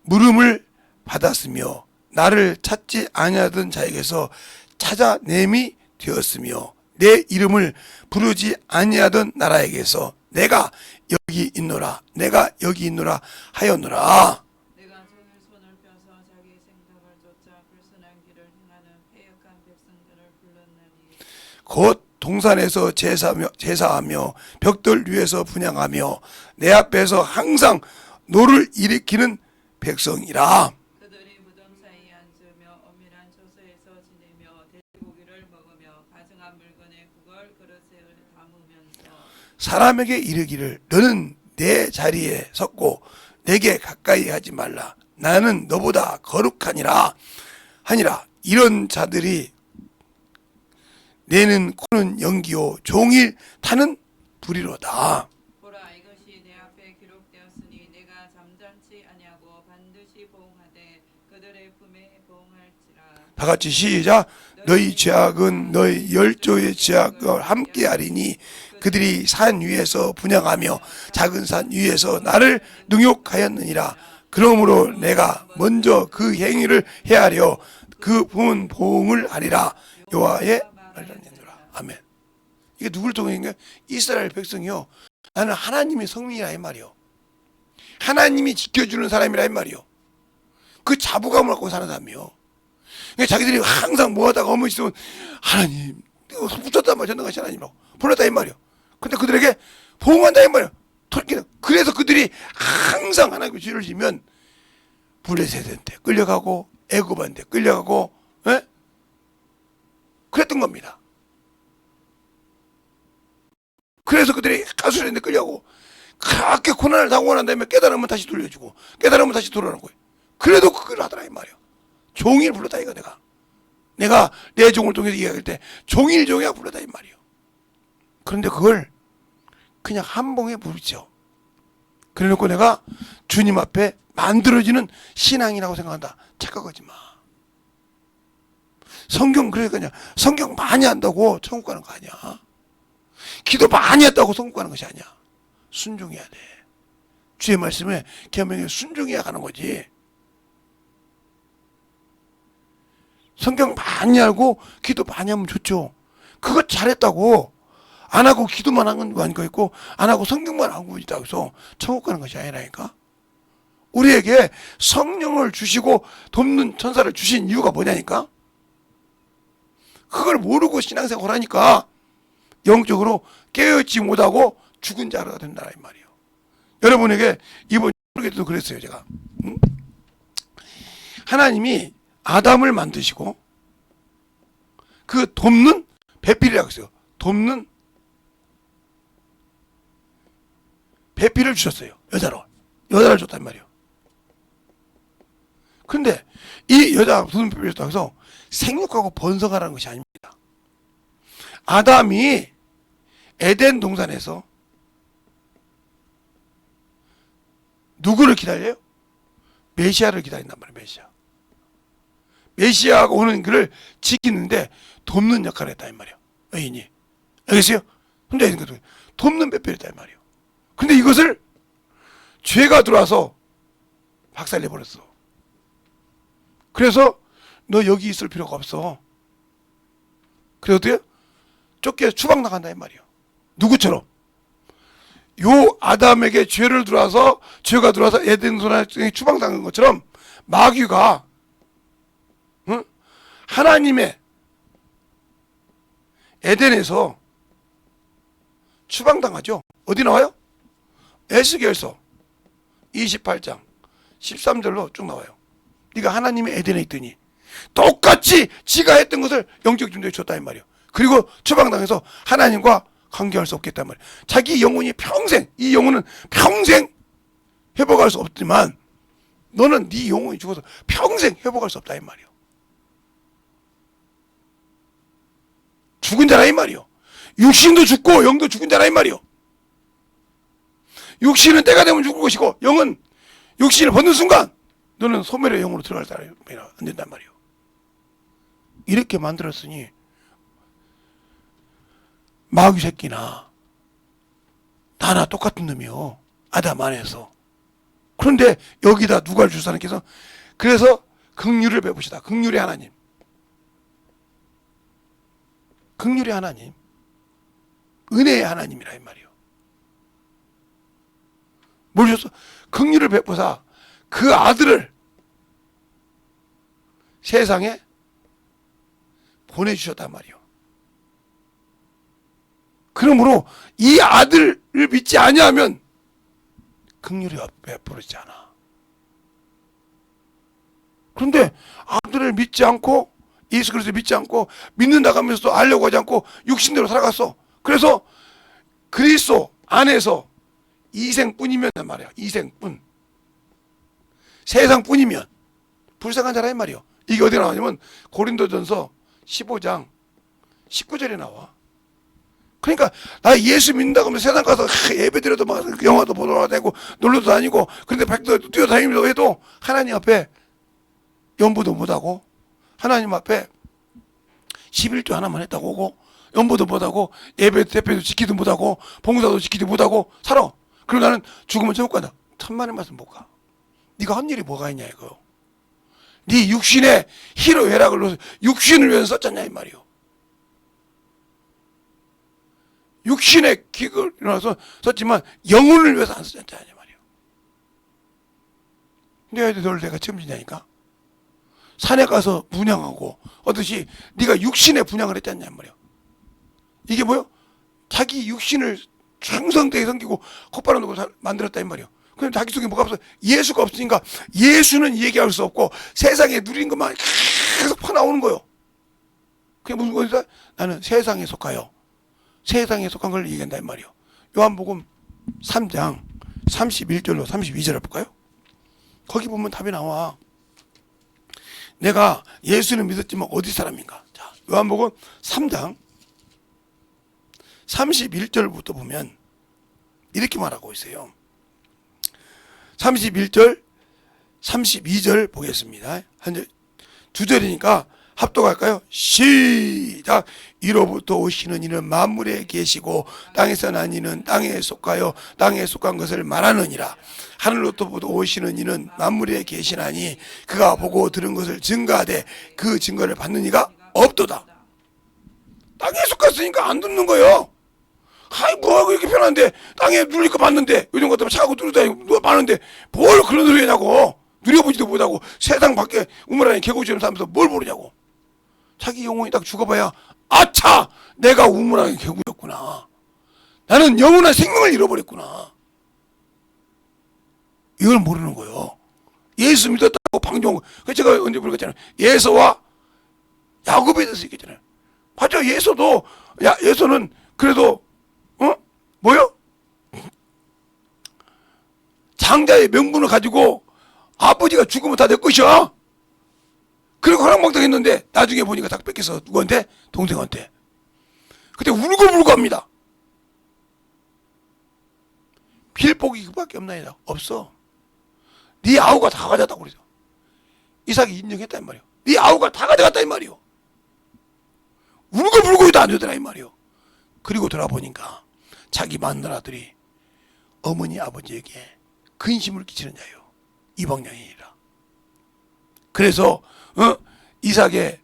물음을 받았으며 나를 찾지 아니하던 자에게서 찾아냄이 되었으며 내 이름을 부르지 아니하던 나라에게서 내가 여기 있노라 내가 여기 있노라 하였노라. 내가 종일 손을 펴서 자기 생각을 쫓아 불순한 길을 행하는 패역한 백성들을 불렀나니 곧 동산에서 제사하며 벽돌 위에서 분향하며 내 앞에서 항상 노를 일으키는 백성이라. 그들이 무덤 사이에 앉으며 엄밀한 처소에서 지내며 돼지고기를 먹으며 가증한 물건에 그걸 그릇에 담으면서 사람에게 이르기를 너는 내 자리에 섰고 내게 가까이 하지 말라 나는 너보다 거룩하니라 하니라. 이런 자들이 내는 코는 연기요 종일 타는 불이로다. 보라 이것이 내 앞에 기록되었으니 내가 잠잠치 아니하고 반드시 보응하되 그들의 품에 보응할지라. 다 같이 시작. 너희 죄악은 너희 열조의 죄악과 함께하리니 그들이 산 위에서 분향하며 작은 산 위에서 나를 능욕하였느니라. 그러므로 내가 먼저 그 행위를 헤아려 그 품은 보응을 하리라. 여호와의 말이라. 아멘. 이게 누굴 통해인가? 이스라엘 백성이요. 나는 하나님의 성민이라 이 말이요. 하나님이 지켜주는 사람이라 이 말이요. 그 자부감을 갖고 사는 사람이요. 그러니까 자기들이 항상 뭐하다가 어머니 있으면 하나님 붙였단 말이야. 전능하신 하나님이라고 불렀다 이 말이요. 근데 그들에게 보응한다 이 말이요. 그래서 그들이 항상 하나님의 죄를 지면 블레셋한테 끌려가고 애굽한테 끌려가고 그랬던 겁니다. 그래서 그들이 가수련에 끌려가고 그렇게 고난을 당하고 난 다음에 깨달으면 다시 돌려주고 깨달으면 다시 돌아오는 거예요. 그래도 그걸 하더라 이 말이에요. 종일 불렀다 이거 내가 내 종을 통해서 이야기할 때 종일종이야 불렀다 이 말이에요. 그런데 그걸 그냥 한 봉에 부르죠. 그래놓고 내가 주님 앞에 만들어지는 신앙이라고 생각한다. 착각하지 마. 성경 그러니까 성경 많이 한다고 천국 가는 거 아니야. 기도 많이 했다고 천국 가는 것이 아니야. 순종해야 돼. 주의 말씀에 계명에 순종해야 가는 거지. 성경 많이 알고 기도 많이 하면 좋죠. 그거 잘했다고 안 하고 기도만 한 건 아니고 있고 안 하고 성경만 하고 있다고 해서 천국 가는 것이 아니라니까. 우리에게 성령을 주시고 돕는 천사를 주신 이유가 뭐냐니까. 그걸 모르고 신앙생활 하니까 영적으로 깨어있지 못하고 죽은 자가 된다 이 말이에요. 여러분에게 이번 주에도 그랬어요. 제가 하나님이 아담을 만드시고 그 돕는 배필이라고 했어요. 돕는 배필을 주셨어요. 여자를 줬단 말이에요. 근데 이 여자 무슨 배필을 줬다고 해서 생육하고 번성하라는 것이 아닙니다. 아담이 에덴 동산에서 누구를 기다려요? 메시아를 기다린단 말이에요. 메시아가 오는 그를 지키는데 돕는 역할을 했다 이 말이에요. 여인이 알겠어요? 혼자 있는 것도 돕는 배필이다 이 말이에요. 근데 이것을 죄가 들어와서 박살내 버렸어. 그래서 너 여기 있을 필요가 없어. 그래서 어때요? 쫓겨 추방 나간다 이 말이에요. 누구처럼? 요 아담에게 죄가 들어와서 에덴 동산에 추방당한 것처럼 마귀가 하나님의 에덴에서 추방당하죠. 어디 나와요? 에스겔서 28장 13절로 쭉 나와요. 네가 하나님의 에덴에 있더니 똑같이 지가 했던 것을 영적 존재에 줬다 이 말이에요. 그리고 추방당해서 하나님과 관계할 수 없겠단 말이에요. 자기 영혼이 평생, 이 영혼은 평생 회복할 수 없지만 너는 네 영혼이 죽어서 평생 회복할 수 없다 이 말이에요. 죽은 자라 이 말이에요. 육신도 죽고 영도 죽은 자라 이 말이에요. 육신은 때가 되면 죽을 것이고 영은 육신을 벗는 순간 너는 소멸의 영으로 들어갈 사람이 안 된단 말이에요. 이렇게 만들었으니 마귀 새끼나 나나 똑같은 놈이요. 아담 안에서. 그런데 여기다 누가 주사님께서 그래서 긍휼을 베푸시다. 긍휼의 하나님. 긍휼의 하나님. 은혜의 하나님이라 이 말이에요. 뭘 줬어? 긍휼을 베푸사 그 아들을 세상에 보내주셨단 말이에요. 그러므로 이 아들을 믿지 아니하면 긍휼이 베풀어지지 않아. 그런데 아들을 믿지 않고 예수 그리스도를 믿지 않고 믿는다고 하면서도 알려고 하지 않고 육신대로 살아갔어. 그래서 그리스도 안에서 이생뿐이면 말이야. 이생뿐. 세상뿐이면 불쌍한 자라 이 말이에요. 이게 어디 나오냐면 고린도전서 15장 19절에 나와. 그러니까 나 예수 믿는다고 하면 세상 가서 예배 드려도 막 영화도 보러 다니고 놀러도 다니고 그런데 백도 뛰어다니면서 해도 하나님 앞에 연부도 못하고 하나님 앞에 11조 하나만 했다고 오고 연부도 못하고 예배 대표도 지키도 못하고 봉사도 지키도 못하고 살아. 그리고 나는 죽으면 천국 간다. 천만의 말씀 못 가. 네가 한 일이 뭐가 있냐 이거. 네 육신의 희로 애락을 넣어서 육신을 위해서 썼잖냐 이 말이요. 육신의 기를 일어나서 썼지만 영혼을 위해서 안 썼잖냐 이 말이요. 근데 널 내가 책임지냐니까. 산에 가서 분양하고 어듯이 네가 육신의 분양을 했잖냐 이 말이요. 이게 뭐요? 자기 육신을 충성되게 섬기고 콧바람 놓고 만들었다 이 말이요. 그럼 자기 속에 뭐가 없어? 예수가 없으니까 예수는 얘기할 수 없고 세상에 누린 것만 계속 퍼나오는 거예요. 그게 무슨 거니까 나는 세상에 속하여 세상에 속한 걸 얘기한다 이 말이요. 요한복음 3장 31절로 32절을 볼까요? 거기 보면 답이 나와. 내가 예수는 믿었지만 어디 사람인가? 자, 요한복음 3장 31절부터 보면 이렇게 말하고 있어요. 31절, 32절 보겠습니다. 두 절이니까 합독할까요? 시작! 이로부터 오시는 이는 만물에 계시고 땅에서 난 이는 땅에 속하여 땅에 속한 것을 말하느니라. 하늘로부터 오시는 이는 만물에 계시나니 그가 보고 들은 것을 증거하되 그 증거를 받는 이가 없도다. 땅에 속했으니까 안 듣는 거예요. 아이 뭐하고 이렇게 편한데 땅에 눌릴 거 봤는데 요즘 같으면 차고 누르다 누가 많은데 뭘 그런 소리 하냐고. 누려보지도 못하고 세상 밖에 우물안에 개고지처럼 살면서 뭘 모르냐고. 자기 영혼이 딱 죽어봐야 아차 내가 우물안에 개고였구나. 나는 영원한 생명을 잃어버렸구나. 이걸 모르는 거예요. 예수 믿었다고 방종. 제가 언제 부르겠잖아요. 예서와 야곱에 대해서 얘기했잖아요. 맞아. 예서도 예서는 그래도 뭐요? 장자의 명분을 가지고 아버지가 죽으면 다 내 것이야. 그리고 허락망당 했는데 나중에 보니까 다 뺏겨서 누구한테? 동생한테. 그때 울고불고 합니다. 필복이 그밖에 없나이다. 없어. 네 아우가 다 가져갔다고 그러죠. 이삭이 인정했다 이 말이요. 네 아우가 다 가져갔다 이 말이요. 울고불고 해도 안 되더라 이 말이요. 그리고 돌아보니까 자기 마누라들이 어머니 아버지에게 근심을 끼치는 자요. 이방양이라. 그래서 이삭의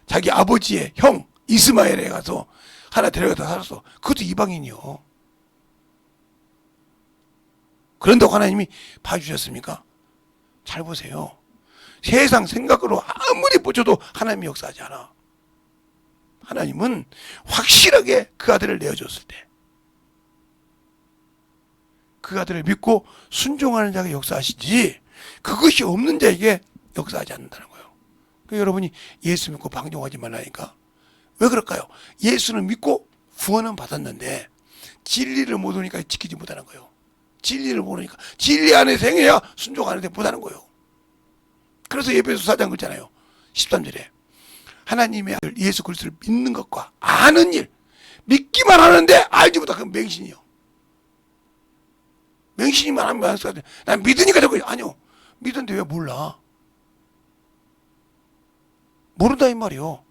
자기 아버지의 형 이스마엘에 가서 하나 데려가다 살았어. 그것도 이방인이요. 그런다고 하나님이 봐주셨습니까? 잘 보세요. 세상 생각으로 아무리 뻗쳐도 하나님이 역사하지 않아. 하나님은 확실하게 그 아들을 내어줬을 때 그 아들을 믿고 순종하는 자가 역사하시지 그것이 없는 자에게 역사하지 않는다는 거예요. 그 여러분이 예수 믿고 방종하지 말라니까. 왜 그럴까요? 예수는 믿고 구원은 받았는데 진리를 모르니까 지키지 못하는 거예요. 진리를 모르니까. 진리 안에서 행해야 순종 안에서 못하는 거예요. 그래서 에베소 4장 그랬잖아요. 13절에 하나님의 아들 예수 그리스도를 믿는 것과 아는 일, 믿기만 하는데 알지 못하는 그 맹신이요. 맹신이만 하면 난 믿으니까 저거 아니요. 믿었는데 왜 몰라? 모른다 이 말이요.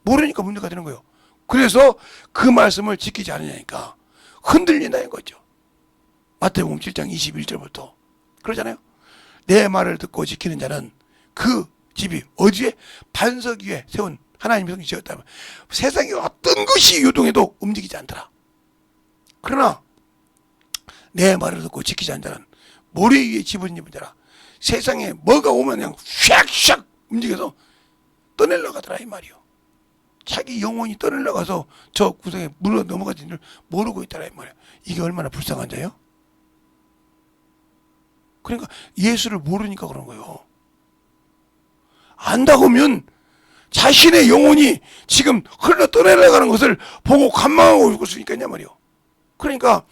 모르니까 문제가 되는 거예요. 그래서 그 말씀을 지키지 않으냐니까 흔들린다는 거죠. 마태복음 7장 21절부터 그러잖아요. 내 말을 듣고 지키는 자는 그 집이 어디에 반석 위에 세운 하나님의 성이 지었다면 세상에 어떤 것이 요동해도 움직이지 않더라. 그러나 내 말을 듣고 지키지 않는 자는 모래 위에 집을 입은 자라. 세상에 뭐가 오면 그냥 샥샥 움직여서 떠내려 가더라 이 말이요. 자기 영혼이 떠내려 가서 저 구석에 물어 넘어가지는 모르고 있더라 이 말이야. 이게 얼마나 불쌍한 자예요? 그러니까 예수를 모르니까 그런 거예요. 안다고 하면 자신의 영혼이 지금 흘러 떠내려가는 것을 보고 관망하고 있을 수 있겠냐 말이요. 그러니까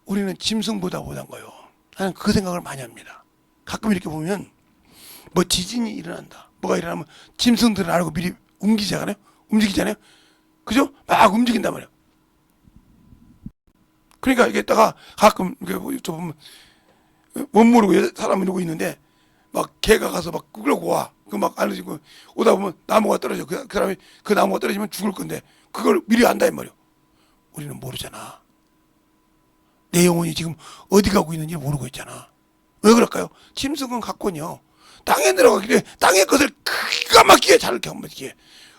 우리는 짐승보다 못한 거예요. 나는 그 생각을 많이 합니다. 가끔 이렇게 보면 뭐 지진이 일어난다. 뭐가 일어나면 짐승들은 알고 미리 움직이잖아요. 그죠? 막 움직인단 말이에요. 그러니까 이게 있다가 가끔 이렇게 저 보면 못 모르고 사람 이러고 있는데 막 개가 가서 막 끌고 와. 그 막 알려지고 오다 보면 나무가 떨어져. 그 사람이 그 나무가 떨어지면 죽을 건데 그걸 미리 안다 이 말이에요. 우리는 모르잖아. 내 영혼이 지금 어디 가고 있는지 모르고 있잖아. 왜 그럴까요? 짐승은 갖고는요. 땅에 들어가길래 땅의 것을 기가 막히게 잘 경험하기에.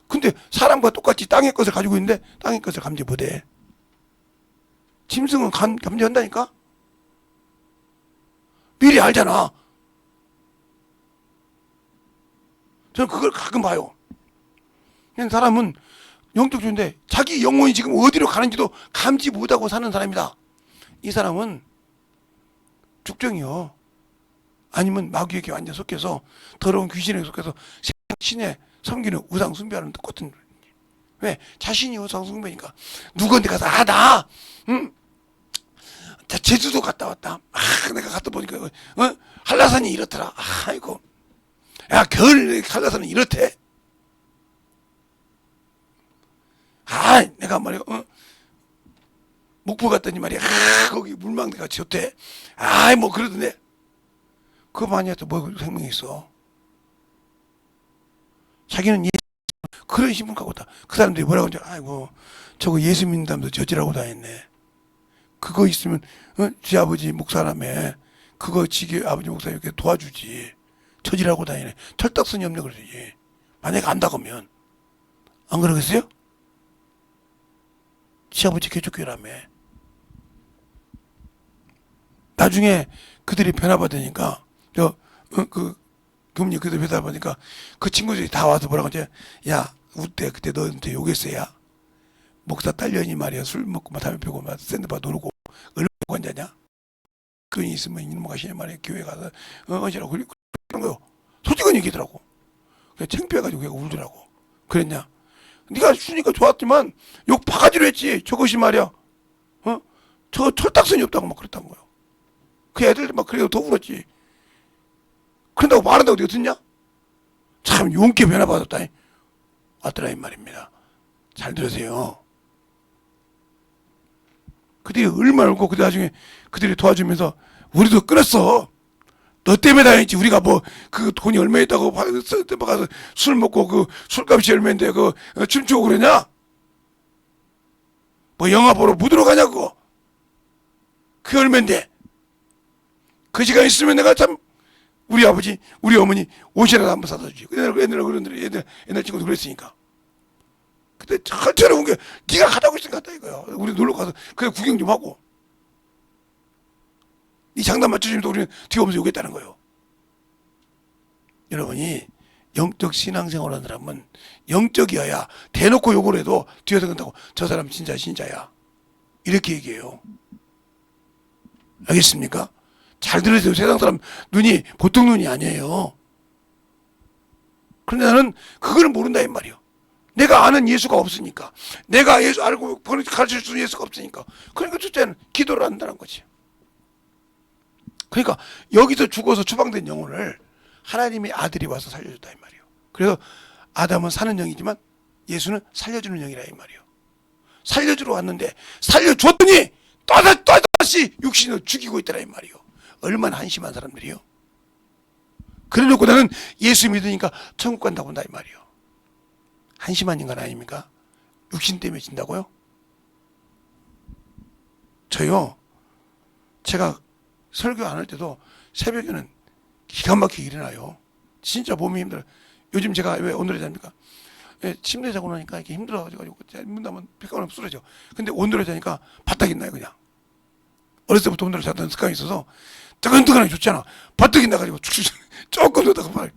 근데 사람과 똑같이 땅의 것을 가지고 있는데 땅의 것을 감지 못해. 짐승은 감지한다니까? 미리 알잖아. 저는 그걸 가끔 봐요. 그냥 사람은 영적 존재, 자기 영혼이 지금 어디로 가는지도 감지 못하고 사는 사람이다. 이 사람은 죽정이요. 아니면 마귀에게 완전 속해서 더러운 귀신에게 속해서 신의 섬기는 우상 숭배하는 똑같은. 왜? 자신이 우상 숭배니까. 누구한테 가서 나 제주도 갔다 왔다. 내가 갔다 보니까 한라산이 이렇더라. 아이고. 야, 겨울 한라산은 이렇대. 내가 말이야. 목포 갔더니 말이야. 거기 물망대가 좋대. 뭐 그러던데. 그거 많이 해도 뭐 생명이 있어. 자기는 그런 신분 갖고 있다. 그 사람들이 뭐라고 하는지, 아이고, 저거 예수 믿는다면서 저지라고 다녔네. 그거 있으면, 지 아버지 목사라며, 그거 지기 아버지 목사 이렇게 도와주지. 저지라고 다니네. 철딱선이 없네, 그러지. 만약에 안다고 하면. 안 그러겠어요? 지 아버지 개족교라며. 나중에 그들이 변화받으니까, 교무님 그들 변화받으니까, 그 친구들이 다 와서 뭐라고 하지? 야, 우때 그때 너한테 욕했어야. 목사 딸년이 말이야. 술 먹고 막 담배 피우고 막 샌드바 놀고, 얼마나 관자냐? 그이 있으면 이놈 가시냐 말이야. 교회 가서, 어지라고 그러는 거요. 솔직한 얘기더라고. 그냥 창피해가지고 걔가 울더라고. 그랬냐? 네가 주니까 좋았지만 욕 바가지로 했지. 저것이 말이야. 저 철딱선이 없다고 막 그랬단 거예요. 그 애들 막 그래도 더 울었지. 그런다고 말한다고 네가 듣냐? 참 용케 변화받았다. 왔더라 이 말입니다. 잘 들으세요. 그들이 얼마나 울고 그 나중에 그들이 도와주면서 우리도 끊었어. 너 때문에 다녔지. 우리가 뭐 그 돈이 얼마 있다고 가서 술 먹고 그 술값이 얼마인데 그 춤추고 그러냐? 뭐 영화 보러 못 들어가냐고. 그게 얼마인데. 그 시간 있으면 내가 참 우리 아버지 우리 어머니 옷이라도 한번 사다 주지. 옛날 친구도 그랬으니까. 근데 전체로 온 게 네가 가자고 있으니까 갔다 이거야. 우리 놀러 가서 그냥 구경 좀 하고. 이 장단 맞춰주면 우리는 뒤에 오면서 욕했다는 거예요. 여러분이 영적 신앙생활 하는 사람은 영적이어야 대놓고 욕을 해도 뒤에서 그런다고 저 사람 진짜 신자야. 이렇게 얘기해요. 알겠습니까? 잘 들으세요. 세상 사람 눈이 보통 눈이 아니에요. 그런데 나는 그걸 모른다 이 말이요. 내가 아는 예수가 없으니까, 내가 예수 알고 가르칠 수 있는 예수가 없으니까, 그러니까 첫째는 기도를 한다는 거지. 그러니까 여기서 죽어서 추방된 영혼을 하나님의 아들이 와서 살려줬다 이 말이요. 그래서 아담은 사는 영이지만 예수는 살려주는 영이라 이 말이요. 살려주러 왔는데 살려줬더니 또다시 육신을 죽이고 있더라 이 말이요. 얼마나 한심한 사람들이요. 그래놓고 나는 예수 믿으니까 천국 간다고 한다 이 말이요. 한심한 인간 아닙니까? 육신 때문에 진다고요? 저요, 제가 설교 안 할 때도 새벽에는 기가 막히게 일어나요. 진짜 몸이 힘들어요. 요즘 제가 왜 오늘에 잡니까? 침대에 자고 나니까 이렇게 힘들어가지고 문다면 백관을 쓰러져. 근데 온돌에 자니까 바닥이 나요 그냥. 어렸을 때부터 온돌에 자던 습관이 있어서 뜨끈뜨끈하게 좋잖아. 바닥이 나가지고 조금 더 다가 말.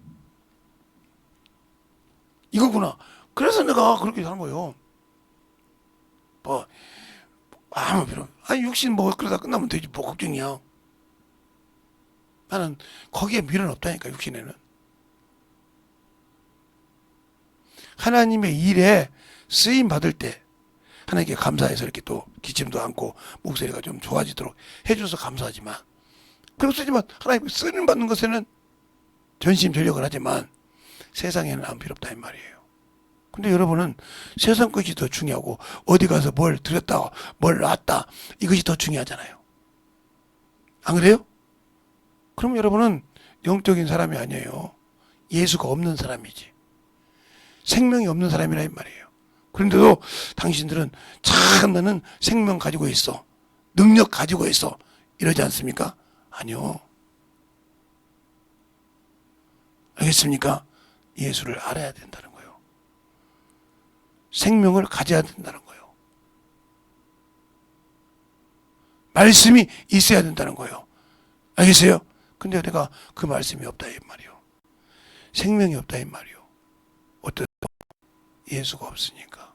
이거구나. 그래서 내가 그렇게 하는 거예요. 뭐 아무 필요. 아니 육신 뭐 그러다 끝나면 되지 뭐 걱정이야. 나는 거기에 미련 없다니까 육신에는. 하나님의 일에 쓰임 받을 때 하나님께 감사해서 이렇게 또 기침도 않고 목소리가 좀 좋아지도록 해줘서 감사하지만, 그렇지만 하나님 쓰임 받는 것에는 전심전력을 하지만 세상에는 안 필요 없다 이 말이에요. 근데 여러분은 세상 것이 더 중요하고 어디 가서 뭘 들였다 뭘 놨다 이것이 더 중요하잖아요. 안 그래요? 그럼 여러분은 영적인 사람이 아니에요. 예수가 없는 사람이지. 생명이 없는 사람이라 이 말이에요. 그런데도 당신들은 참 나는 생명 가지고 있어, 능력 가지고 있어 이러지 않습니까? 아니요. 알겠습니까? 예수를 알아야 된다는 거예요. 생명을 가져야 된다는 거예요. 말씀이 있어야 된다는 거예요. 알겠어요? 근데 내가 그 말씀이 없다 이 말이요. 생명이 없다 이 말이요. 어떠? 예수가 없으니까.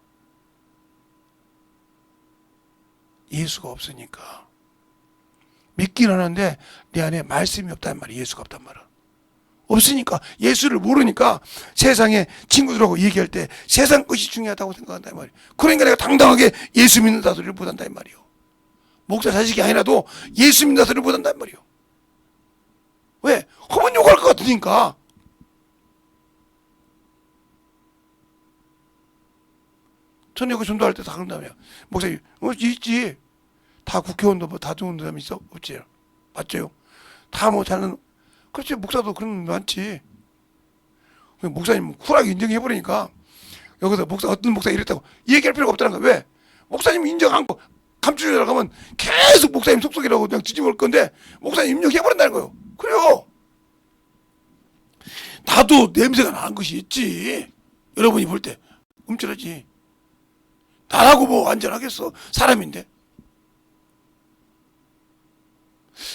예수가 없으니까. 믿긴 하는데 내 안에 말씀이 없단 말이야. 예수가 없단 말이야. 없으니까, 예수를 모르니까 세상에 친구들하고 얘기할 때 세상 것이 중요하다고 생각한다 이 말이야. 그러니까 내가 당당하게 예수 믿는다 소리를 못한다 이 말이요. 목사 자식이 아니라도 예수 믿는다 소리를 못한다 이 말이요. 왜? 하면 욕할 것 같으니까. 저녁에 전도할 때 다 그런다며요. 목사님, 있지. 다 국회의원도 뭐 다 좋은 사람 있어? 없지. 맞죠? 다 뭐 자는, 그렇지. 목사도 그런 거 많지. 목사님 쿨하게 인정해버리니까 여기서 어떤 목사 이랬다고 얘기할 필요가 없다는 거야. 왜? 목사님 인정 않고 감추려고 가면 계속 목사님 속속이라고 그냥 뒤집어 올 건데 목사님 입력해버린다는 거예요. 그래요. 나도 냄새가 나는 것이 있지. 여러분이 볼 때 움찔하지. 나라고 뭐 안전하겠어. 사람인데.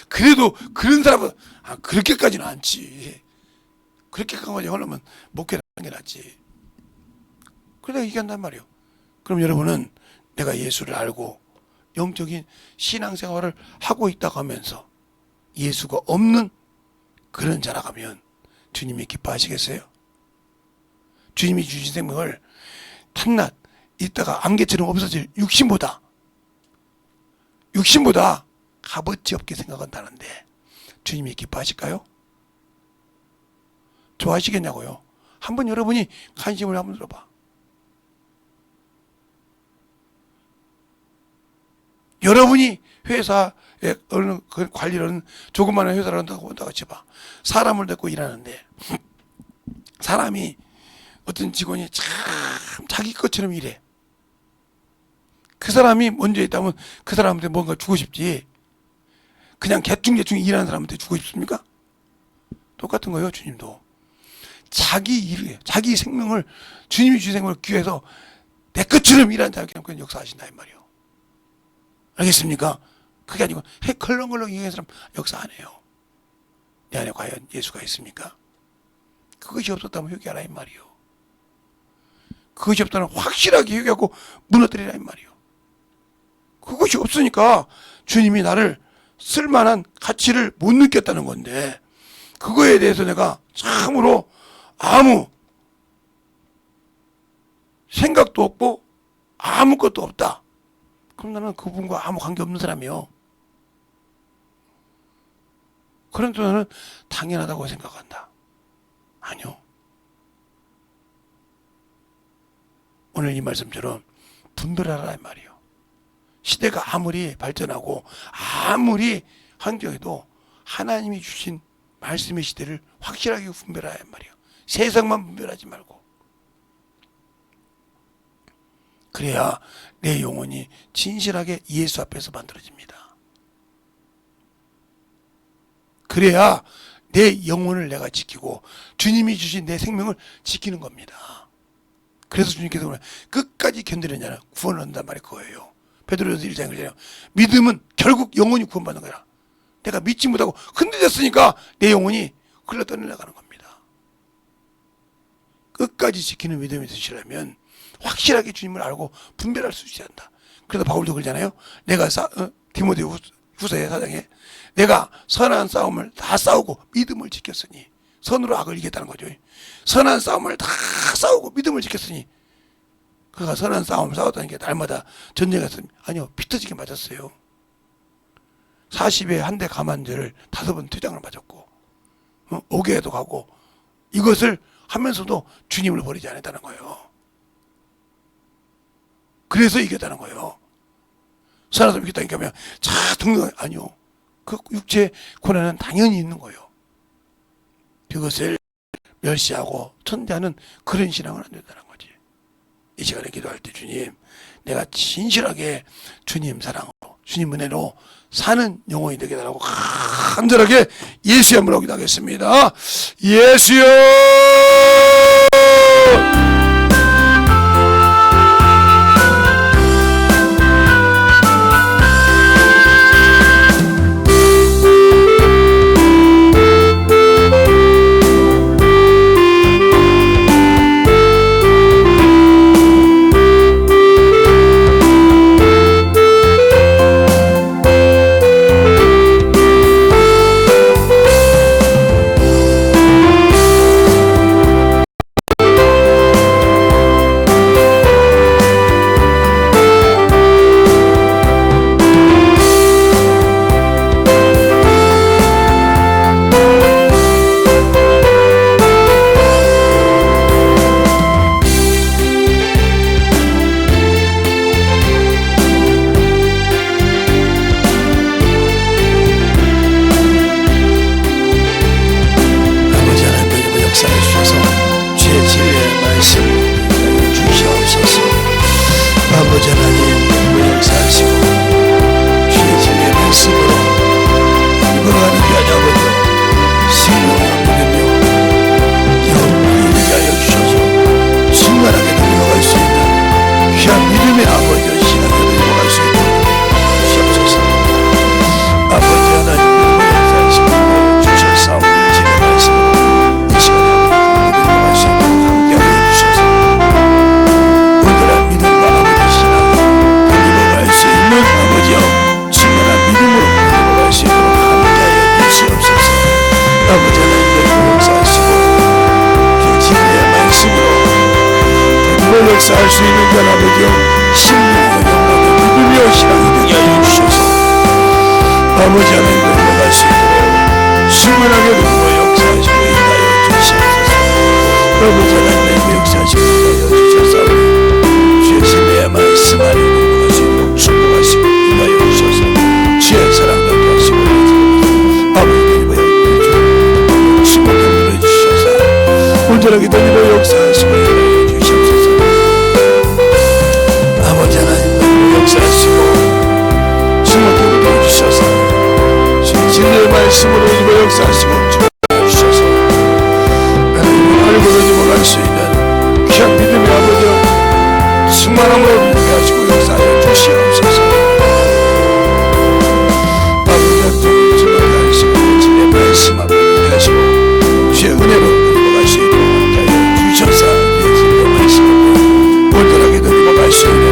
그래도 그런 사람은 그렇게까지는 않지. 그렇게까지 하려면 목회를 하는 게 낫지. 그래 내가 얘기한단 말이에요. 그럼 여러분은 내가 예수를 알고 영적인 신앙생활을 하고 있다고 하면서 예수가 없는 그런 자라가면 주님이 기뻐하시겠어요? 주님이 주신 생명을 탐낮 있다가 안개처럼 없어질 육신보다 값어치 없게 생각한다는데 주님이 기뻐하실까요? 좋아하시겠냐고요? 한번 여러분이 관심을 한번 들어봐. 여러분이 회사에 어느 관리를 조그마한 회사를 한다고 쳐봐. 사람을 데리고 일하는데 사람이 어떤 직원이 참 자기 것처럼 일해. 그 사람이 먼저 있다면 그 사람한테 뭔가 주고 싶지. 그냥 대충 일하는 사람한테 주고 싶습니까? 똑같은 거예요. 주님도. 자기 일을, 자기 생명을, 주님이 주신 생명을 귀해서 내 것처럼 일하는 자에게 그냥 역사하신다 이 말이에요. 알겠습니까? 그게 아니고 컬렁컬렁 얘기하는 사람 역사 안 해요. 내 안에 과연 예수가 있습니까? 그것이 없었다면 회개하라 이 말이에요. 그것이 없다면 확실하게 회개하고 무너뜨리라 이 말이에요. 그것이 없으니까 주님이 나를 쓸만한 가치를 못 느꼈다는 건데, 그거에 대해서 내가 참으로 아무 생각도 없고 아무것도 없다. 그럼 나는 그분과 아무 관계없는 사람이요. 그런데 나는 당연하다고 생각한다. 아니요. 오늘 이 말씀처럼 분별하라 이 말이요. 시대가 아무리 발전하고 아무리 환경에도 하나님이 주신 말씀의 시대를 확실하게 분별하라 이 말이요. 세상만 분별하지 말고. 그래야 내 영혼이 진실하게 예수 앞에서 만들어집니다. 그래야 내 영혼을 내가 지키고 주님이 주신 내 생명을 지키는 겁니다. 그래서 주님께서 끝까지 견디는 자는 구원을 얻는단 말이 그거예요. 베드로전서 1장에 그러잖아요. 믿음은 결국 영혼이 구원받는 거야. 내가 믿지 못하고 흔들렸으니까 내 영혼이 흘러 떠내려가는 겁니다. 끝까지 지키는 믿음이 있으시려면 확실하게 주님을 알고 분별할 수 있어야 한다. 그래서 바울도 그러잖아요. 내가 디모데 후서의 4장에 내가 선한 싸움을 다 싸우고 믿음을 지켰으니, 선으로 악을 이겼다는 거죠. 선한 싸움을 다 싸우고 믿음을 지켰으니, 그가 선한 싸움을 싸웠다는 게 날마다 전쟁했습니다. 아니요, 피 터지게 맞았어요. 40에 한 대 감한제를 5번 퇴장을 맞았고, 5개에도 가고, 이것을 하면서도 주님을 버리지 않았다는 거예요. 그래서 이겼다는 거예요. 선한 싸움 이겼다니까 하면 자 등등, 아니요. 그 육체 고난은 당연히 있는 거예요. 그것을 멸시하고 천대하는 그런 신앙은 안 된다는 거지. 이 시간에 기도할 때 주님, 내가 진실하게 주님 사랑으로, 주님 은혜로 사는 영혼이 되게 달라고 간절하게 예수의 이름으로 기도하겠습니다. 예수여! 아버지 하나님, 역사하시고 주의 진리의 말씀으로 이끌어가는 귀한 아버지 생명을 믿으며 영원히 있게 하여 주셔서 충만하게 넘어갈 수 있는 귀한 믿음의 아버지 신앙으로 넘어갈 수 있도록 주시옵소서. 아버지 하나님, 역사하시고 주셔서 진리의 말씀으로 이 시간에 넘어갈 수 있도록 함께 하여 주셔서 온전한 믿음과 아버지 신앙 수 있는 아버지여, 충만한 믿음으로 넘어갈 수 있도록 함께하여 주시옵소서. 아버지 하나님, 역사하시고 그 진리의 말씀으로 그걸 역사할 수 있는 건 아버지여, 신령의 영광의 믿음이여 신앙이 되게 하여 주셔서 아버지 하나님, 넘어갈 수 있도록 충만하게 넘어 역사하시고 인하여 주시옵소서. 아버지 하나님, 역사하시고 인하여 주셔서 주의 진리의 말씀 안에 넘어갈 수 있도록 충분하시고 인하여 주셔서 주의 사랑 받게 하시고 아버지 하나님, 충분히 눌러주셔서 온전하게 던지고 역사하시고 인하여 주시옵소서. 아버지 하나님, 역사하시고 충분히 눌러주셔서 주의 진리의 말씀으로 인하여 역사하시고 충분히 주셔서 하나님을 알고 넘어갈 수 있는 귀한 믿음의 아버지여, 충만함으로 믿게 하시고 역사하여 주시옵소서. 아버지한테 주님께 하시고 주의 말씀 앞에 믿게 하시고 주의 은혜로 넘어갈 수 있도록 함께 하여 주셔서 주의 말씀 앞에 온전하게 넘어갈 수 있는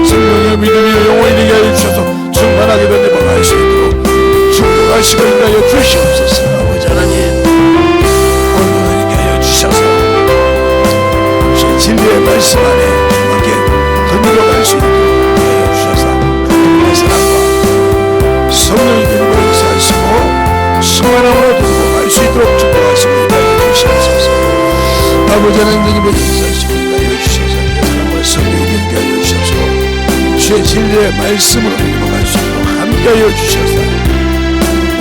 생명의 믿음이 영원히 되게 하여 주셔서 충만하게 넘어갈 수 있도록 축복하시고 인하여 주시옵소서. 아버지 하나님, 온전하게 하여 주셔서 주의 진리의 말씀 안에 이뤄갈 수 있도록 해 주셔서 하나님의 사랑과 성령이 되고 역사하시고 충만함으로 들고 갈 수 있도록 축복하시고 인도하여 주시옵소서. 아버지 하나님 역사하시고 인도하여 주셔서 사랑과 성령이 되게 하여 주셔서 주의 진리의 말씀으로 들어갈 수 있도록 함께하여 주셔서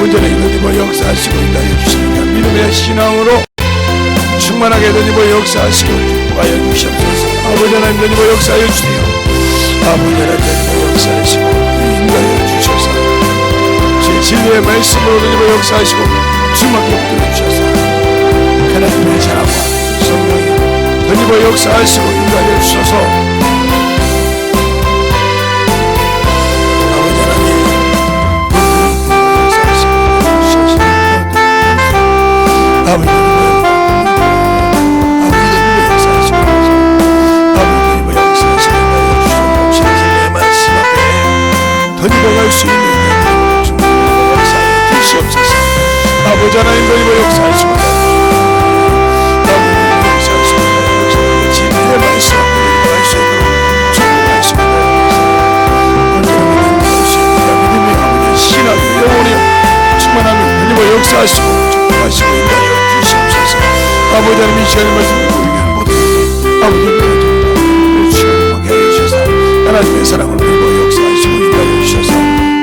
온전히 이루어지고 역사하시고 인도하여 주시니까 믿음의 신앙으로 충만하게 되니고 역사하시고 축복하여 주시옵소서. 아버지 하나님 되니고 역사하여 주세요. 아버지 하나님 되니고 역사하시고 인도하여 주셔서 주의 진리의 말씀으로 되니고 역사하시고 주님께 붙들어 주셔서 하나님의 사랑과 성령이 되니고 역사하시고 인도하여 주셔서 아버지 하나님 아버지 던져갈 수 있는 역사에 주시옵소서. 아버지 하나님 던지고 역사하시고 아버지 역사하시고 진리의 말씀 할 수 있도록 축복하시고 언제나 믿음이 아버지의 신앙이 영원히 충만하며 던지고 역사하시고 축복하시고 인도하여 주시옵소서. 아버지 하나님 이 시간에 말씀 듣고 있는 모든 아버지의 시간을 먹게 하여 주셔서 하나님의 사랑을 들고 역사하시고 인도하여 주셔서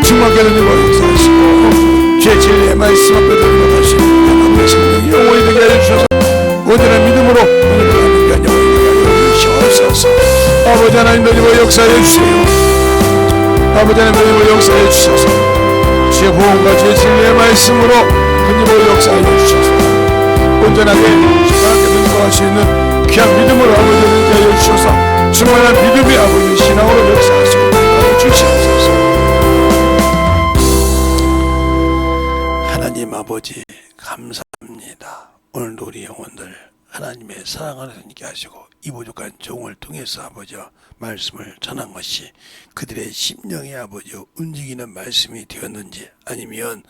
충만하게 되고 역사하시고 주의 진리의 말씀 앞에 들고 다시 하나님의 성령이 영원히 되게 하여 주셔서 온전한 믿음으로 오늘을 하는 게 영원히 되게 하여 주시옵소서. 아버지 하나님 되고 역사하여 주세요. 아버지 하나님 되고 역사하여 주셔서 주의 보험과 주의 진리의 말씀으로 되고 역사하여 주셔서 온전하게 충만하게 되고 할 수 있는 귀한 믿음으로 아버지 되게 하여 주셔서 충만한 믿음의 아버지 신앙으로 역사하시고 주시옵소서. 하나님 아버지 감사합니다. 오늘도 우리 영혼들 하나님의 사랑을 함께 하시고 이 부족한 종을 통해서 아버지 말씀을 전한 것이 그들의 심령의 아버지 움직이는 말씀이 되었는지 아니면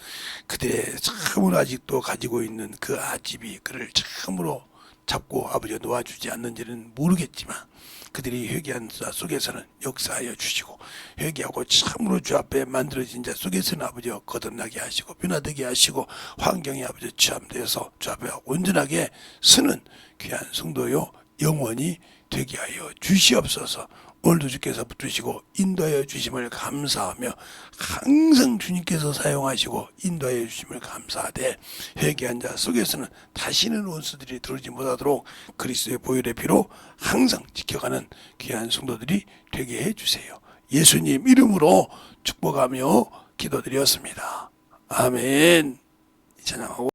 그들의 참으로 아직도 가지고 있는 그 아집이 그를 참으로 잡고 아버지 놓아주지 않는지는 모르겠지만 그들이 회개한 자 속에서는 역사하여 주시고 회개하고 참으로 주 앞에 만들어진 자 속에서는 아버지 거듭나게 하시고 변화되게 하시고 환경이 아버지 취함되어서 주 앞에 온전하게 서는 귀한 성도요 영원히 되게 하여 주시옵소서. 오늘도 주께서 붙드시고 인도하여 주심을 감사하며 항상 주님께서 사용하시고 인도하여 주심을 감사하되 회개한 자 속에서는 다시는 원수들이 들어오지 못하도록 그리스도의 보혈의 피로 항상 지켜가는 귀한 성도들이 되게 해주세요. 예수님 이름으로 축복하며 기도드렸습니다. 아멘. 찬양하고